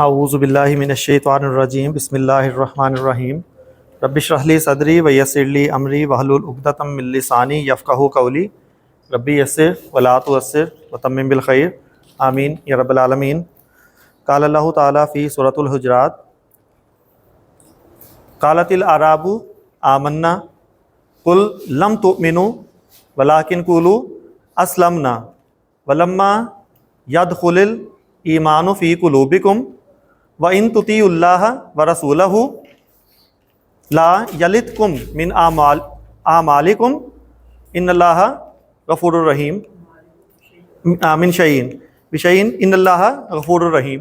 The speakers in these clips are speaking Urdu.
اعوذ باللہ من الشیطان الرجیم بسم اللہ الرحمن الرحیم رب اشرح لی صدری ویسر لی امری واحلل عقدۃ من لسانی یفقہوا قولی ربی یسر ولا تعسر وتمم بالخیر آمین یا رب العالمین۔ قال اللہ تعالیٰ فی سورۃ الحجرات قالت الاعراب آمنا قل لم تؤمنوا ولکن قولوا اسلمنا ولما يدخل الایمان فی قلوبکم وَإِن تُطِيعُوا اللَّهَ وَرَسُولَهُ لَا يَلِتْكُم مِّنْ أَعْمَالِكُمْ إِنَّ اللَّهَ غَفُورٌ رَحِيمٌ مِّن شَيْءٍ بِشَيْءٍ إِنَّ اللَّهَ غَفُورٌ رَحِيمٌ۔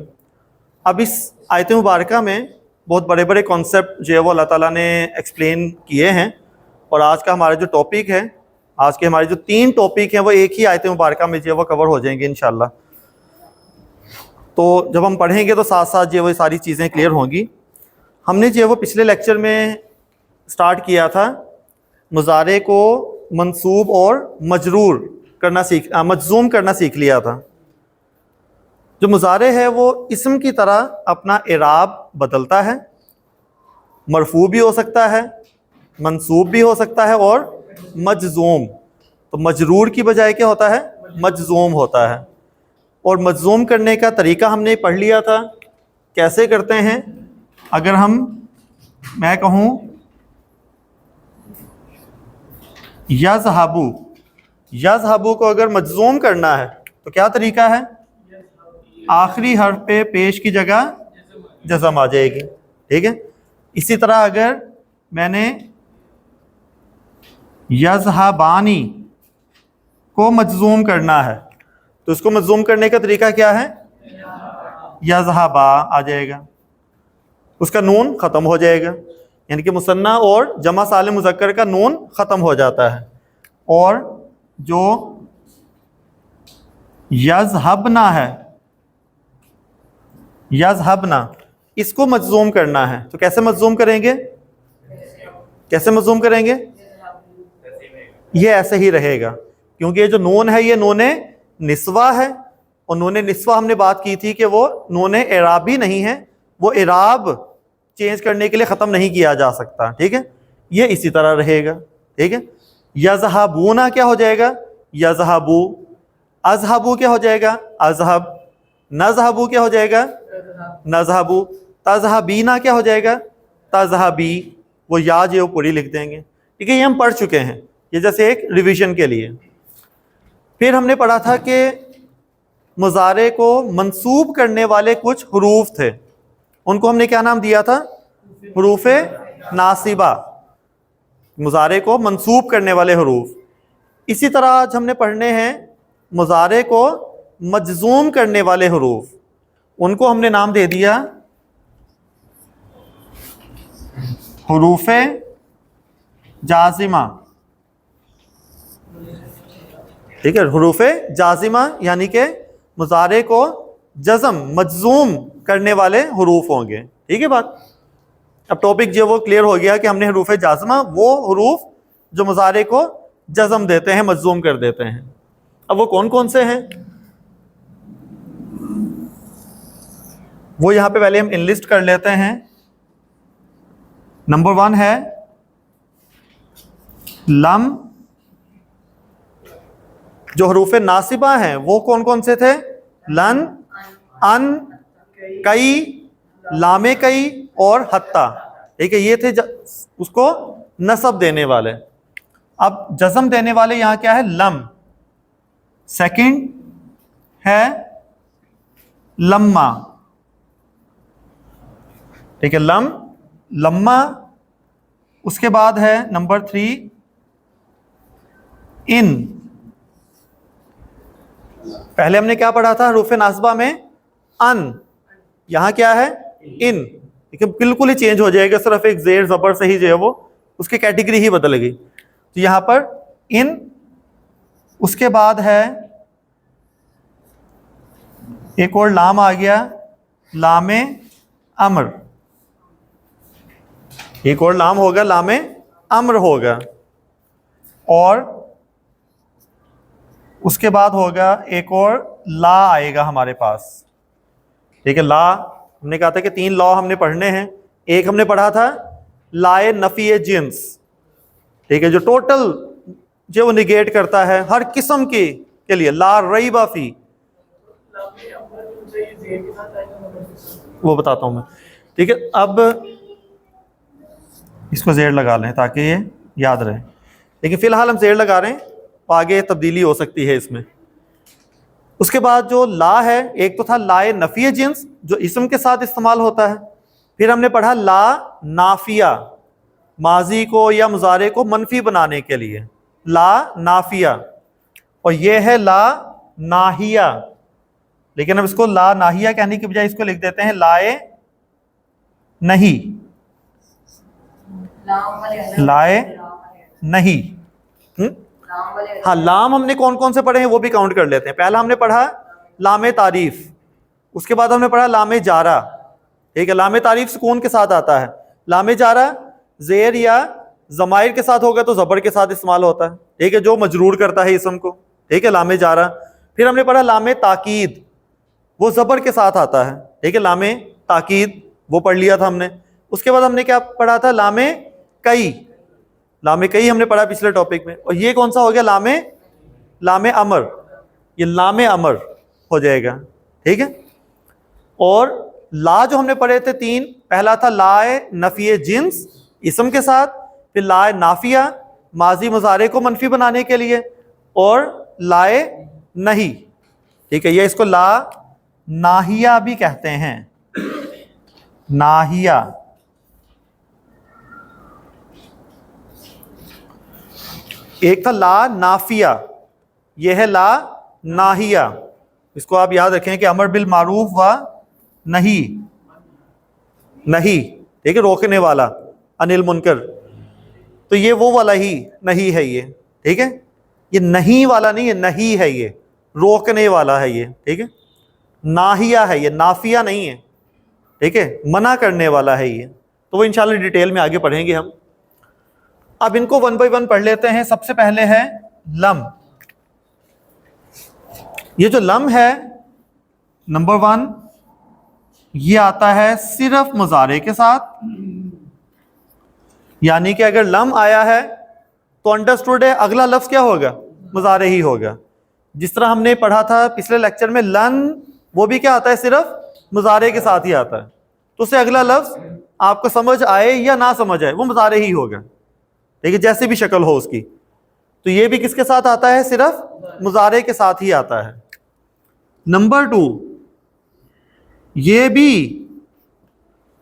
اب اس آیت مبارکہ میں بہت بڑے بڑے کانسیپٹ جو ہے وہ اللہ تعالیٰ نے ایکسپلین کیے ہیں، اور آج کا ہمارا جو ٹاپک ہے، آج کے ہمارے جو 3 ٹاپک ہیں وہ ایک ہی آیت مبارکہ میں جو ہے وہ کور ہو جائیں گے انشاءاللہ۔ تو جب ہم پڑھیں گے تو ساتھ ساتھ جو ہے وہ ساری چیزیں کلیئر ہوں گی۔ ہم نے جو ہے وہ پچھلے لیکچر میں سٹارٹ کیا تھا مضارع کو منصوب اور مجرور کرنا مجزوم کرنا سیکھ لیا تھا۔ جو مضارع ہے وہ اسم کی طرح اپنا اعراب بدلتا ہے، مرفوع بھی ہو سکتا ہے، منصوب بھی ہو سکتا ہے اور مجزوم۔ تو مجرور کی بجائے کیا ہوتا ہے؟ مجزوم ہوتا ہے۔ اور مجزوم کرنے کا طریقہ ہم نے پڑھ لیا تھا، کیسے کرتے ہیں۔ اگر میں کہوں یذہبو، یذہبو کو اگر مجزوم کرنا ہے تو کیا طریقہ ہے؟ آخری حرف پہ پیش کی جگہ جزم آ جائے گی، ٹھیک ہے۔ اسی طرح اگر میں نے یذہبانی کو مجزوم کرنا ہے تو اس کو مجزوم کرنے کا طریقہ کیا ہے؟ یذہبا آ جائے گا، اس کا نون ختم ہو جائے گا، یعنی کہ مثنیٰ اور جمع سالم مذکر کا نون ختم ہو جاتا ہے۔ اور جو یذہبنا ہے، یذہبنا، اس کو مجزوم کرنا ہے تو کیسے مجزوم کریں گے؟ کیسے مجزوم کریں گے؟ یہ ایسے ہی رہے گا، کیونکہ یہ جو نون ہے یہ نون نسوہ ہے، اور نون نسوہ ہم نے بات کی تھی کہ وہ نون اعرابی نہیں ہے، وہ اعراب چینج کرنے کے لیے ختم نہیں کیا جا سکتا، ٹھیک ہے۔ یہ اسی طرح رہے گا، ٹھیک ہے۔ یذہبونا کیا ہو جائے گا؟ یذہبو۔ اذہبو کیا ہو جائے گا؟ اذہب۔ نذہبو کیا ہو جائے گا؟ نذہبو۔ تذہبینا کیا ہو جائے گا؟ تذہبی۔ وہ یا جو پوری لکھ دیں گے، ٹھیک ہے۔ یہ ہم پڑھ چکے ہیں، یہ جیسے ایک ریویژن کے لیے۔ پھر ہم نے پڑھا تھا کہ مضارع کو منصوب کرنے والے کچھ حروف تھے، ان کو ہم نے کیا نام دیا تھا؟ حروف ناصبہ، مضارع کو منصوب کرنے والے حروف۔ اسی طرح آج ہم نے پڑھنے ہیں مضارع کو مجزوم کرنے والے حروف، ان کو ہم نے نام دے دیا حروف جازمہ، ٹھیک ہے۔ حروف جازمہ یعنی کہ مضارع کو جزم مجزوم کرنے والے حروف ہوں گے، ٹھیک ہے بات۔ اب ٹاپک جو وہ کلیئر ہو گیا کہ ہم نے حروف جازمہ، وہ حروف جو مضارع کو جزم دیتے ہیں، مجزوم کر دیتے ہیں۔ اب وہ کون کون سے ہیں وہ یہاں پہ پہلے ہم انلسٹ کر لیتے ہیں۔ نمبر 1 ہے لم۔ جو حروف ناصبہ ہیں وہ کون کون سے تھے؟ لن، ان، کئی، لام کئی اور حتی، ٹھیک ہے۔ یہ تھے اس کو نصب دینے والے۔ اب جزم دینے والے یہاں کیا ہے؟ لم۔ سیکنڈ ہے لما، ٹھیک ہے، لم، لما۔ اس کے بعد ہے نمبر 3 ان۔ پہلے ہم نے کیا پڑھا تھا حروف ناصبہ میں؟ ان، یہاں کیا ہے؟ ان، بالکل ہی چینج ہو جائے گا، صرف ایک زیر زبر سے ہی جو ہے وہ اس کی کیٹیگری ہی بدل گئی۔ تو یہاں پر ان۔ اس کے بعد ہے ایک اور لام آ گیا، لام امر، ایک اور لام ہوگا، لام امر ہوگا۔ اور اس کے بعد ہوگا ایک اور لا آئے گا ہمارے پاس، ٹھیک ہے، لا ہم نے کہا تھا کہ 3 لا ہم نے پڑھنے ہیں. ایک ہم نے پڑھا تھا لائے نفی جنس, ٹھیک ہے, جو ٹوٹل جو وہ نگیٹ کرتا ہے ہر قسم کے لیے, لا ریب فی. وہ بتاتا ہوں میں, ٹھیک ہے. اب اس کو زیر لگا لیں تاکہ یہ یاد رہے, لیکن فی الحال ہم زیر لگا رہے ہیں, آگے تبدیلی ہو سکتی ہے اس میں. اس کے بعد جو لا ہے, ایک تو تھا لائے نفی جنس جو اسم کے ساتھ استعمال ہوتا ہے. پھر ہم نے پڑھا لا نافیہ, ماضی کو یا مضارع کو منفی بنانے کے لیے, لا نافیہ. اور یہ ہے لا ناہیہ, لیکن اب اس کو لا ناہیہ کہنے کی بجائے اس کو لکھ دیتے ہیں لائے نہیں, لائے نہیں. ہاں, لام ہم نے کون کون سے پڑھے ہیں وہ بھی کاؤنٹ کر لیتے ہیں. پہلا ہم نے پڑھا لام تعریف, اس کے بعد ہم نے پڑھا لام جارہ, ٹھیک ہے. لام تعریف سکون کے ساتھ آتا ہے. لام جارہ زیر یا ضمائر کے ساتھ ہوگا تو زبر کے ساتھ استعمال ہوتا ہے, ٹھیک ہے, جو مجرور کرتا ہے اسم کو, ٹھیک ہے, لام جارہ. پھر ہم نے پڑھا لام تاکید, وہ زبر کے ساتھ آتا ہے, ٹھیک ہے, لام تاکید وہ پڑھ لیا تھا ہم نے. اس کے بعد ہم نے کیا پڑھا تھا, لام کئی. لام کئی ہم نے پڑھا پچھلے ٹاپک میں. اور یہ کون سا ہو گیا, لام امر, یہ لام امر ہو جائے گا, ٹھیک ہے. اور لا جو ہم نے پڑھے تھے 3, پہلا تھا لائے نفی جنس اسم کے ساتھ, پھر لائے نافیہ ماضی مضارع کو منفی بنانے کے لیے, اور لائے نہیں, ٹھیک ہے. یہ اس کو لا ناہیہ بھی کہتے ہیں, ناہیہ. ایک تھا لا نافیہ, یہ ہے لا ناہیہ. اس کو آپ یاد رکھیں کہ امر بالمعروف و نہیں, ٹھیک ہے, روکنے والا, انل منکر. تو یہ وہ والا ہی نہیں ہے یہ, ٹھیک ہے. یہ نہیں والا نہیں ہے, نہیں ہے, یہ روکنے والا ہے یہ, ٹھیک ہے. ناہیہ ہے یہ, نافیہ نہیں ہے, ٹھیک ہے, منع کرنے والا ہے یہ. تو وہ انشاءاللہ ڈیٹیل میں آگے پڑھیں گے ہم. اب ان کو 1 بائی 1 پڑھ لیتے ہیں. سب سے پہلے ہے لم. یہ جو لم ہے نمبر 1, یہ آتا ہے صرف مضارع کے ساتھ, یعنی کہ اگر لم آیا ہے تو انڈرسٹوڈ ہے اگلا لفظ کیا ہوگا, مضارع ہی ہوگا. جس طرح ہم نے پڑھا تھا پچھلے لیکچر میں لن, وہ بھی کیا آتا ہے, صرف مضارع کے ساتھ ہی آتا ہے. تو اس سے اگلا لفظ آپ کو سمجھ آئے یا نہ سمجھ آئے وہ مضارع ہی ہوگا, ٹھیک ہے, جیسے بھی شکل ہو اس کی. تو یہ بھی کس کے ساتھ آتا ہے, صرف مضارع کے ساتھ ہی آتا ہے. نمبر 2, یہ بھی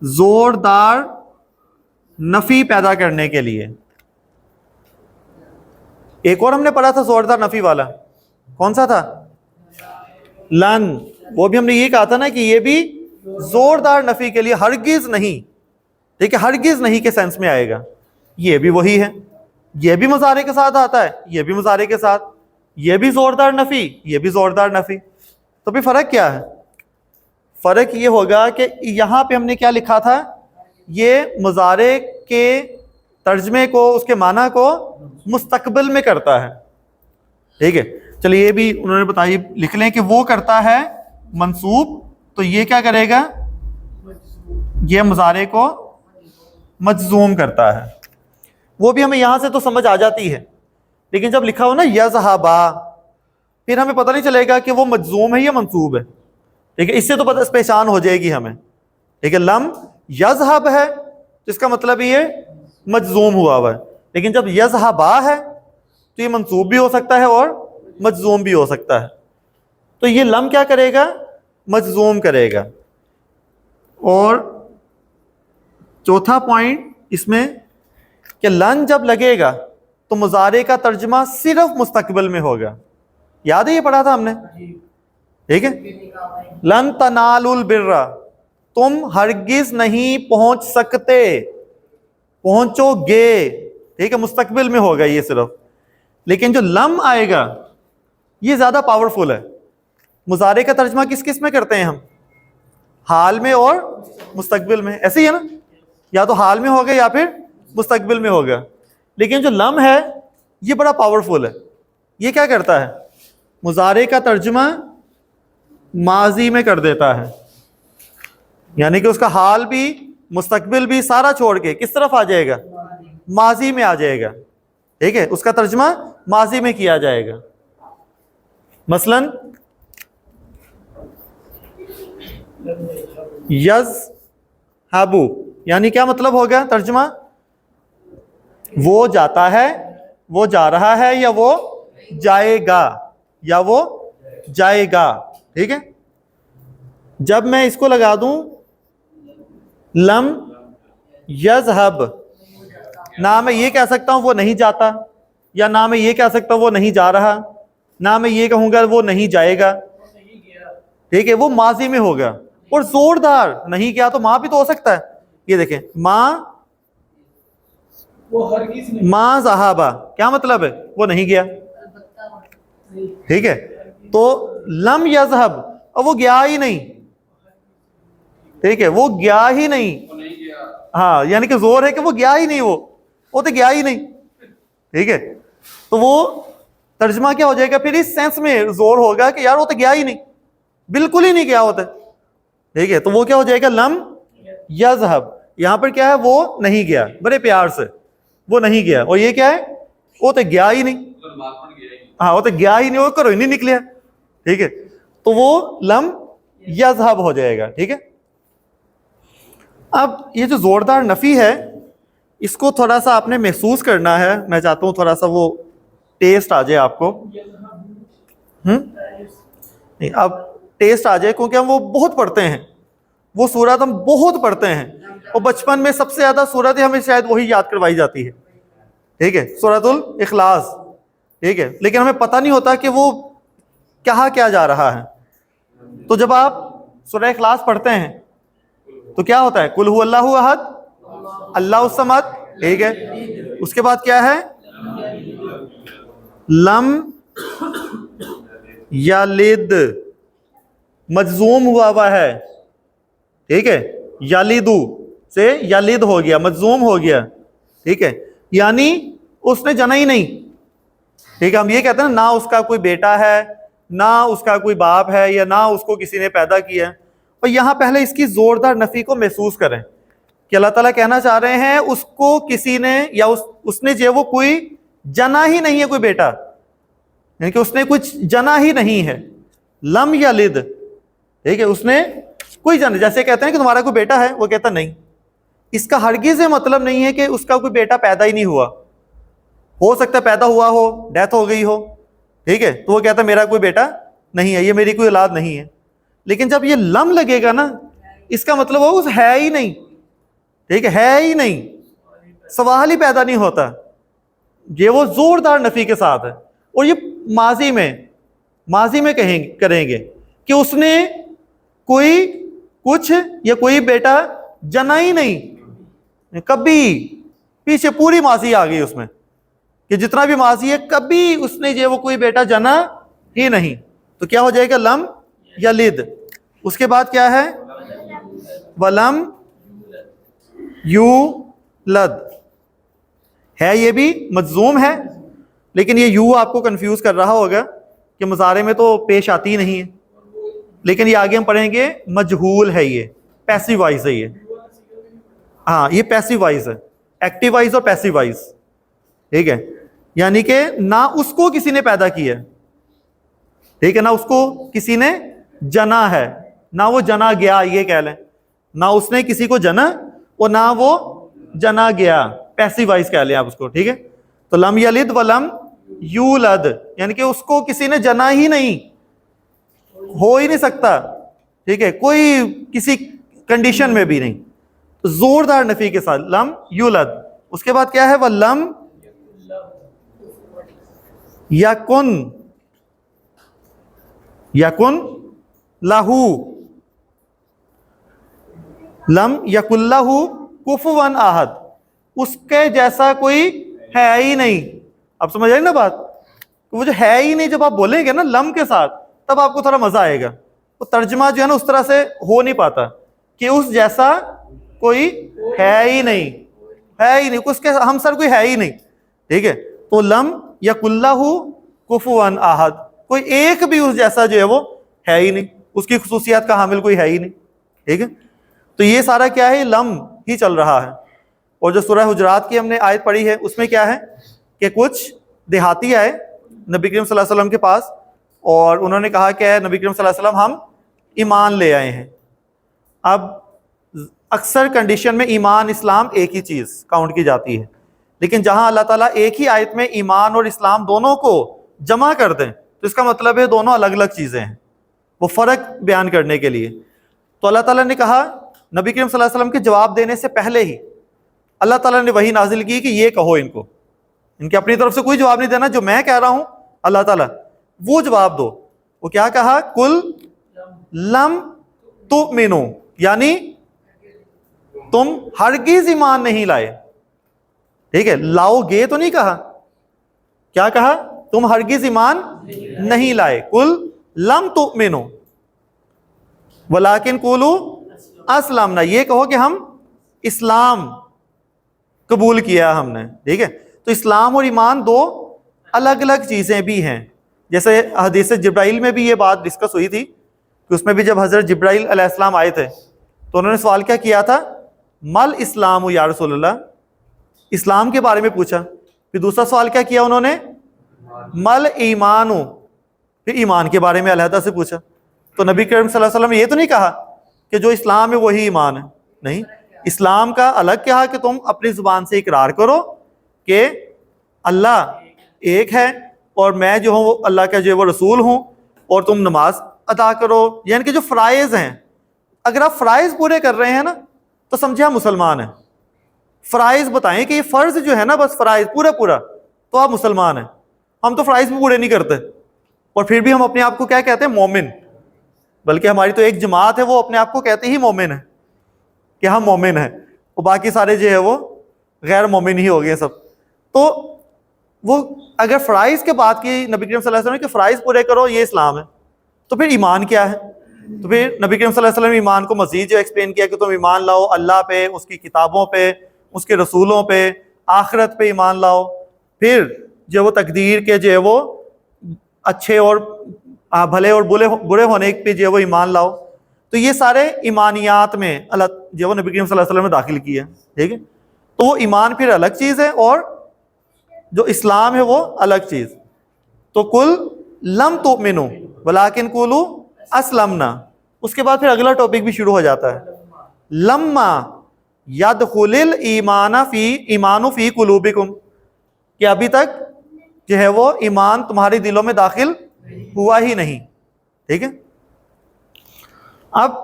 زوردار نفی پیدا کرنے کے لیے. ایک اور ہم نے پڑھا تھا زوردار نفی والا, کون سا تھا, لن. وہ بھی ہم نے یہ کہا تھا نا کہ یہ بھی زوردار نفی کے لیے ہرگز نہیں, ٹھیک ہے, ہرگز نہیں کے سینس میں آئے گا. یہ بھی وہی ہے, یہ بھی مضارع کے ساتھ آتا ہے, یہ بھی مضارع کے ساتھ, یہ بھی زوردار نفی, یہ بھی زوردار نفی. تو بھی فرق کیا ہے, فرق یہ ہوگا کہ یہاں پہ ہم نے کیا لکھا تھا, یہ مضارع کے ترجمے کو, اس کے معنی کو مستقبل میں کرتا ہے, ٹھیک ہے. چلیے یہ بھی انہوں نے بتائی, لکھ لیں کہ وہ کرتا ہے منصوب, تو یہ کیا کرے گا, یہ مضارع کو مجزوم کرتا ہے. وہ بھی ہمیں یہاں سے تو سمجھ آ جاتی ہے, لیکن جب لکھا ہو نا یذہبا, پھر ہمیں پتہ نہیں چلے گا کہ وہ مجزوم ہے یا منصوب ہے, ٹھیک ہے. اس سے تو پہچان ہو جائے گی ہمیں, ٹھیک ہے. لم یذہب ہے جس کا مطلب یہ مجزوم ہوا ہے, لیکن جب یذہبا ہے تو یہ منصوب بھی ہو سکتا ہے اور مجزوم بھی ہو سکتا ہے. تو یہ لم کیا کرے گا, مجزوم کرے گا. اور چوتھا پوائنٹ اس میں کہ لن جب لگے گا تو مضارع کا ترجمہ صرف مستقبل میں ہوگا. یاد ہے یہ پڑھا تھا ہم نے, ٹھیک ہے. لن تنالوا البر, تم ہرگز نہیں پہنچ سکتے, پہنچو گے, ٹھیک ہے, مستقبل میں ہوگا یہ صرف. لیکن جو لم آئے گا یہ زیادہ پاورفل ہے. مضارع کا ترجمہ کس میں کرتے ہیں ہم, حال میں اور مستقبل میں, ایسے ہی ہے نا, یا تو حال میں ہوگا یا پھر مستقبل میں ہوگا. لیکن جو لم ہے یہ بڑا پاورفل ہے. یہ کیا کرتا ہے, مضارع کا ترجمہ ماضی میں کر دیتا ہے, یعنی کہ اس کا حال بھی مستقبل بھی سارا چھوڑ کے کس طرف آ جائے گا؟ ماضی میں آ جائے گا. ٹھیک ہے, اس کا ترجمہ ماضی میں کیا جائے گا. مثلاً یذهب, یعنی کیا مطلب ہوگا ترجمہ؟ وہ جاتا ہے, وہ جا رہا ہے, یا وہ جائے گا, یا وہ جائے گا. ٹھیک ہے, جب میں اس کو لگا دوں لم یذهب, نہ میں یہ کہہ سکتا ہوں وہ نہیں جاتا, یا نہ میں یہ کہہ سکتا ہوں وہ نہیں جا رہا, نہ میں یہ کہوں گا وہ نہیں جائے گا. ٹھیک ہے, وہ ماضی میں ہوگا. اور زوردار نہیں گیا تو ماں بھی تو ہو سکتا ہے. یہ دیکھیں ماں ماں ذہابا, کیا مطلب ہے؟ وہ نہیں گیا. ٹھیک ہے, تو لم یذهب, اب وہ گیا ہی نہیں. ٹھیک ہے, وہ گیا ہی نہیں. ہاں, یعنی کہ زور ہے کہ وہ گیا ہی نہیں, وہ تو گیا ہی نہیں. ٹھیک ہے, تو وہ ترجمہ کیا ہو جائے گا پھر اس سینس میں زور ہوگا کہ یار وہ تو گیا ہی نہیں, بالکل ہی نہیں گیا ہوتا. ٹھیک ہے, تو وہ کیا ہو جائے گا؟ لم یذهب. یہاں پر کیا ہے؟ وہ نہیں گیا, بڑے پیار سے وہ نہیں گیا. اور یہ کیا ہے؟ وہ تو گیا ہی نہیں. ہاں, وہ تو گیا ہی نہیں, وہ کرو ہی نہیں نکلیا. ٹھیک ہے, تو وہ لم یذهب ہو جائے گا. ٹھیک ہے, اب یہ جو زوردار نفی ہے اس کو تھوڑا سا آپ نے محسوس کرنا ہے. میں چاہتا ہوں تھوڑا سا وہ ٹیسٹ آ جائے آپ کو. نہیں, اب ٹیسٹ آ جائے, کیونکہ ہم وہ بہت پڑھتے ہیں, وہ سورت ہم بہت پڑھتے ہیں, اور بچپن میں سب سے زیادہ سورت ہمیں شاید وہی یاد کروائی جاتی ہے. ٹھیک ہے, سورۃ الاخلاص. ٹھیک ہے, لیکن ہمیں پتہ نہیں ہوتا کہ وہ کہا کیا جا رہا ہے. تو جب آپ سورہ اخلاص پڑھتے ہیں تو کیا ہوتا ہے؟ قل هو اللہ احد اللہ الصمد. ٹھیک ہے, اس کے بعد کیا ہے؟ لم یلد, مجزوم ہوا ہے. ٹھیک ہے, یلدو سے یلد ہو گیا, مجزوم ہو گیا. ٹھیک ہے, یعنی اس نے جنا ہی نہیں. ٹھیک ہے, ہم یہ کہتے ہیں نہ اس کا کوئی بیٹا ہے, نہ اس کا کوئی باپ ہے, یا نہ اس کو کسی نے پیدا کیا. اور یہاں پہلے اس کی زوردار نفی کو محسوس کریں کہ اللہ تعالیٰ کہنا چاہ رہے ہیں اس کو کسی نے, یا اس نے جو وہ کوئی جنا ہی نہیں ہے, کوئی بیٹا, یعنی کہ اس نے کچھ جنا ہی نہیں ہے. لم یلد. ٹھیک ہے, اس نے کوئی جنا, جیسے کہتے ہیں کہ تمہارا کوئی بیٹا ہے, وہ کہتا نہیں. اس کا ہرگز یہ مطلب نہیں ہے کہ اس کا کوئی بیٹا پیدا ہی نہیں ہوا. ہو سکتا ہے پیدا ہوا ہو, ڈیتھ ہو گئی ہو. ٹھیک ہے, تو وہ کہتا ہے میرا کوئی بیٹا نہیں ہے, یہ میری کوئی اولاد نہیں ہے. لیکن جب یہ لم لگے گا نا, اس کا مطلب وہ ہے ہی نہیں. ٹھیک ہے ہی نہیں, سوال ہی پیدا نہیں ہوتا. یہ وہ زوردار نفی کے ساتھ ہے. اور یہ ماضی میں کریں گے کہ اس نے کوئی کچھ یا کوئی بیٹا جنا ہی نہیں. کبھی پیچھے پوری ماضی آ گئی اس میں کہ جتنا بھی ماضی ہے, کبھی اس نے جو وہ کوئی بیٹا جنا ہی نہیں. تو کیا ہو جائے گا؟ لم یلد. اس کے بعد کیا ہے؟ ولم یولد ہے, یہ بھی مجزوم ہے, لیکن یہ یو آپ کو کنفیوز کر رہا ہوگا کہ مضارع میں تو پیش آتی ہی نہیں ہے. لیکن یہ آگے ہم پڑھیں گے مجہول ہے, یہ پیسیو وائز ہے. یہ ہاں, یہ پیسیو وائز ہے, ایکٹیو وائز اور پیسیو وائز. ٹھیک ہے, یعنی کہ نہ اس کو کسی نے پیدا کیا. ٹھیک ہے, نہ اس کو کسی نے جنا ہے, نہ وہ جنا گیا, یہ کہہ لیں. نہ اس نے کسی کو جنا اور نہ وہ جنا گیا, پیسیو وائز کہہ لیں آپ اس کو. ٹھیک ہے, تو لم یلد ولم یولد, یعنی کہ اس کو کسی نے جنا ہی نہیں, ہو ہی نہیں سکتا. ٹھیک ہے, کوئی کسی کنڈیشن میں بھی نہیں. زوردار نفی کے ساتھ لم یولد. اس کے بعد کیا ہے؟ ولم یکن لہو, لم یکن لہو کفوا احد, اس کے جیسا کوئی ہے ہی نہیں. اب سمجھ آئی نا بات؟ وہ جو ہے ہی نہیں جب آپ بولیں گے نا لم کے ساتھ, تب آپ کو تھوڑا مزہ آئے گا. وہ ترجمہ جو ہے نا اس طرح سے ہو نہیں پاتا کہ اس جیسا کوئی ہے ہی نہیں, اس کے ہم سر کوئی ہے ہی نہیں. ٹھیک ہے, تو لم یکن لہو کفوا احد, کوئی ایک بھی اس جیسا جو ہے وہ ہے ہی نہیں, اس کی خصوصیات کا حامل کوئی ہے ہی نہیں. ٹھیک ہے, تو یہ سارا کیا ہے؟ لم ہی چل رہا ہے. اور جو سورہ حجرات کی ہم نے آیت پڑھی ہے اس میں کیا ہے کہ کچھ دیہاتی آئے نبی کریم صلی اللہ علیہ وسلم کے پاس اور انہوں نے کہا کہ نبی کریم صلی اللہ علیہ وسلم ہم ایمان لے آئے ہیں. اب اکثر کنڈیشن میں ایمان اسلام ایک ہی چیز کاؤنٹ کی جاتی ہے، لیکن جہاں اللہ تعالیٰ ایک ہی آیت میں ایمان اور اسلام دونوں کو جمع کر دیں تو اس کا مطلب ہے دونوں الگ الگ چیزیں ہیں، وہ فرق بیان کرنے کے لیے. تو اللہ تعالیٰ نے کہا نبی کریم صلی اللہ علیہ وسلم کے جواب دینے سے پہلے ہی اللہ تعالیٰ نے وحی نازل کی کہ یہ کہو ان کو، ان کے اپنی طرف سے کوئی جواب نہیں دینا، جو میں کہہ رہا ہوں اللہ تعالیٰ وہ جواب دو. وہ کیا کہا؟ کل لم تؤمنو، یعنی تم ہرگز ایمان نہیں لائے. ٹھیک ہے، لاؤ گے تو نہیں کہا، کیا کہا؟ تم ہرگز ایمان نہیں لائے. کل لم تؤمنو ولیکن قولوا اسلمنا، یہ کہو کہ ہم اسلام قبول کیا ہم نے. ٹھیک ہے، تو اسلام اور ایمان دو الگ الگ چیزیں بھی ہیں. جیسے حدیث جبرائیل میں بھی یہ بات ڈسکس ہوئی تھی کہ اس میں بھی جب حضرت جبرائیل علیہ السلام آئے تھے تو انہوں نے سوال کیا کیا تھا؟ مل اسلام یا رسول اللہ، اسلام کے بارے میں پوچھا. پھر دوسرا سوال کیا کیا انہوں نے؟ مل ایمان، پھر ایمان کے بارے میں علیحدہ سے پوچھا. تو نبی کریم صلی اللہ علیہ وسلم نے یہ تو نہیں کہا کہ جو اسلام ہے وہی ایمان ہے، نہیں. اسلام کا الگ کہا کہ تم اپنی زبان سے اقرار کرو کہ اللہ ایک ہے اور میں جو ہوں وہ اللہ کا جو وہ رسول ہوں، اور تم نماز ادا کرو. یعنی کہ جو فرائض ہیں، اگر آپ فرائض پورے کر رہے ہیں نا تو سمجھے آپ مسلمان ہیں. فرائض بتائیں کہ یہ فرض جو ہے نا بس فرائض پورا تو آپ مسلمان ہیں. ہم تو فرائض بھی پورے نہیں کرتے اور پھر بھی ہم اپنے آپ کو کیا کہتے ہیں؟ مومن. بلکہ ہماری تو ایک جماعت ہے وہ اپنے آپ کو کہتے ہی مومن ہے کہ ہم مومن ہیں، اور باقی سارے جو ہے وہ غیر مومن ہی ہو گئے سب. تو وہ اگر فرائض کے بات کی نبی کریم صلی اللہ علیہ وسلم کہ فرائض پورے کرو یہ اسلام ہے، تو پھر ایمان کیا ہے؟ تو پھر نبی کریم صلی اللہ علیہ وسلم ایمان کو مزید جو ایکسپلین کیا کہ تم ایمان لاؤ اللہ پہ، اس کی کتابوں پہ، اس کے رسولوں پہ، آخرت پہ ایمان لاؤ. پھر جو وہ تقدیر کے جو ہے وہ اچھے اور بھلے اور برے ہونے پہ جو ہے وہ ایمان لاؤ. تو یہ سارے ایمانیات میں اللہ جو وہ نبی کریم صلی اللہ علیہ وسلم نے داخل کیا. ٹھیک ہے، تو وہ ایمان پھر الگ چیز ہے اور جو اسلام ہے وہ الگ چیز. تو کل لم تؤمنو ولیکن قولوا اسلمنا. اس کے بعد پھر اگلا ٹاپک بھی شروع ہو جاتا ہے، لما یدخل الایمان فی قلوبکم، کہ ابھی تک جو ہے وہ ایمان تمہارے دلوں میں داخل ہوا ہی نہیں. ٹھیک ہے، اب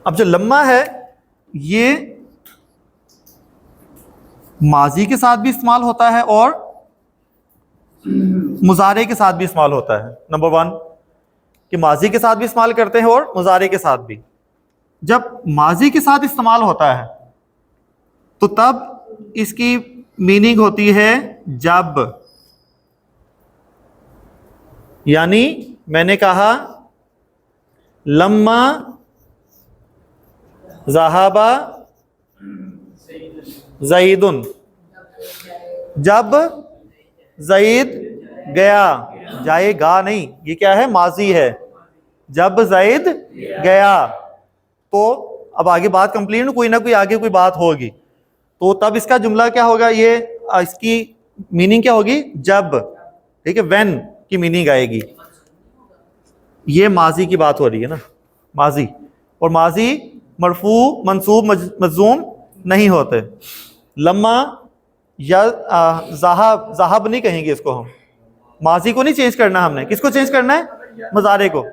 جو لمحہ ہے یہ ماضی کے ساتھ بھی استعمال ہوتا ہے اور مضارع کے ساتھ بھی استعمال ہوتا ہے. نمبر 1 کہ ماضی کے ساتھ بھی استعمال کرتے ہیں اور مضارع کے ساتھ بھی. جب ماضی کے ساتھ استعمال ہوتا ہے تو تب اس کی میننگ ہوتی ہے جب، یعنی میں نے کہا لما ذہب زید، جب زید گیا، جائے گا نہیں، یہ کیا ہے؟ ماضی ہے. جب زید گیا تو اب آگے بات کمپلیٹ، کوئی نہ کوئی آگے کوئی بات ہوگی تو تب اس کا جملہ کیا ہوگا؟ یہ اس کی میننگ کیا ہوگی؟ جب. ٹھیک ہے، وین کی میننگ آئے گی. یہ ماضی کی بات ہو رہی ہے نا، ماضی، اور ماضی مرفوع منصوب مجزوم نہیں ہوتے. لما یا ذہب نہیں کہیں گے اس کو، ہم ماضی کو نہیں چینج کرنا، ہم نے کس کو چینج کرنا ہے؟ مضارع کو.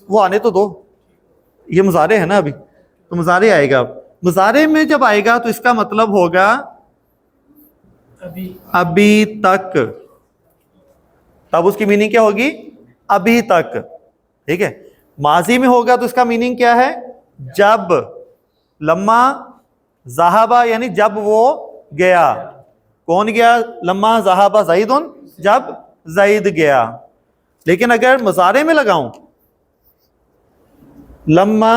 وہ آنے تو دو، یہ مضارع ہے نا ابھی، تو مضارع آئے گا. اب مضارع میں جب آئے گا تو اس کا مطلب ہوگا ابھی تک. تب اس کی میننگ کیا ہوگی؟ ابھی تک. ٹھیک ہے، ماضی میں ہوگا تو اس کا میننگ کیا ہے؟ جب. لما ذہبا یعنی جب وہ گیا. کون گیا؟ لما ذہبا زید، جب زید گیا. لیکن اگر مضارع میں لگاؤں لما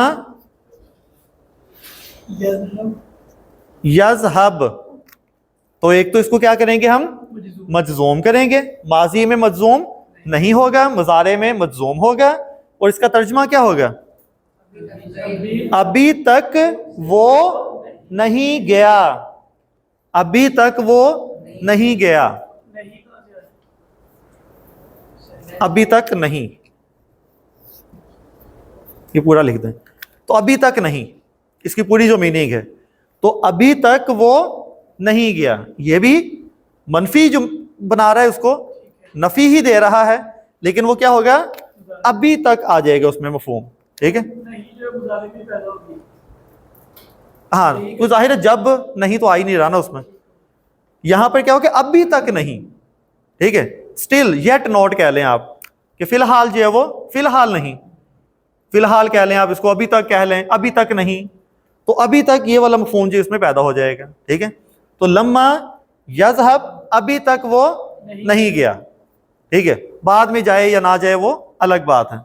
یذہب، تو ایک تو اس کو کیا کریں گے ہم؟ مجزوم کریں گے. ماضی میں مجزوم نہیں ہوگا, مضارع میں مجزوم ہوگا, اور اس کا ترجمہ کیا ہوگا؟ ابھی تک وہ نہیں گیا. ابھی تک وہ نہیں گیا. ابھی تک نہیں, یہ پورا لکھ دیں. تو ابھی تک نہیں, اس کی پوری جو میننگ ہے, تو ابھی تک وہ نہیں گیا, یہ بھی منفی جو بنا رہا ہے اس کو نفی ہی دے رہا ہے, لیکن وہ کیا ہوگا؟ ابھی تک آ جائے گا اس میں مفہوم. ٹھیک ہے, ہاں تو ظاہر ہے جب نہیں تو آ ہی نہیں رہا نا اس میں. یہاں پر کیا ہوگا؟ ابھی تک نہیں. ٹھیک ہے, اسٹل یٹ نوٹ کہہ لیں آپ, کہ فی الحال جو ہے وہ فی الحال نہیں, فی الحال کہہ لیں آپ اس کو, ابھی تک کہہ لیں, ابھی تک نہیں. تو ابھی تک یہ والا مفہوم جو اس میں پیدا ہو جائے گا. ٹھیک ہے, تو لما یذهب, ابھی تک وہ نہیں گیا. ٹھیک ہے, بعد میں جائے یا نہ جائے وہ الگ بات ہے.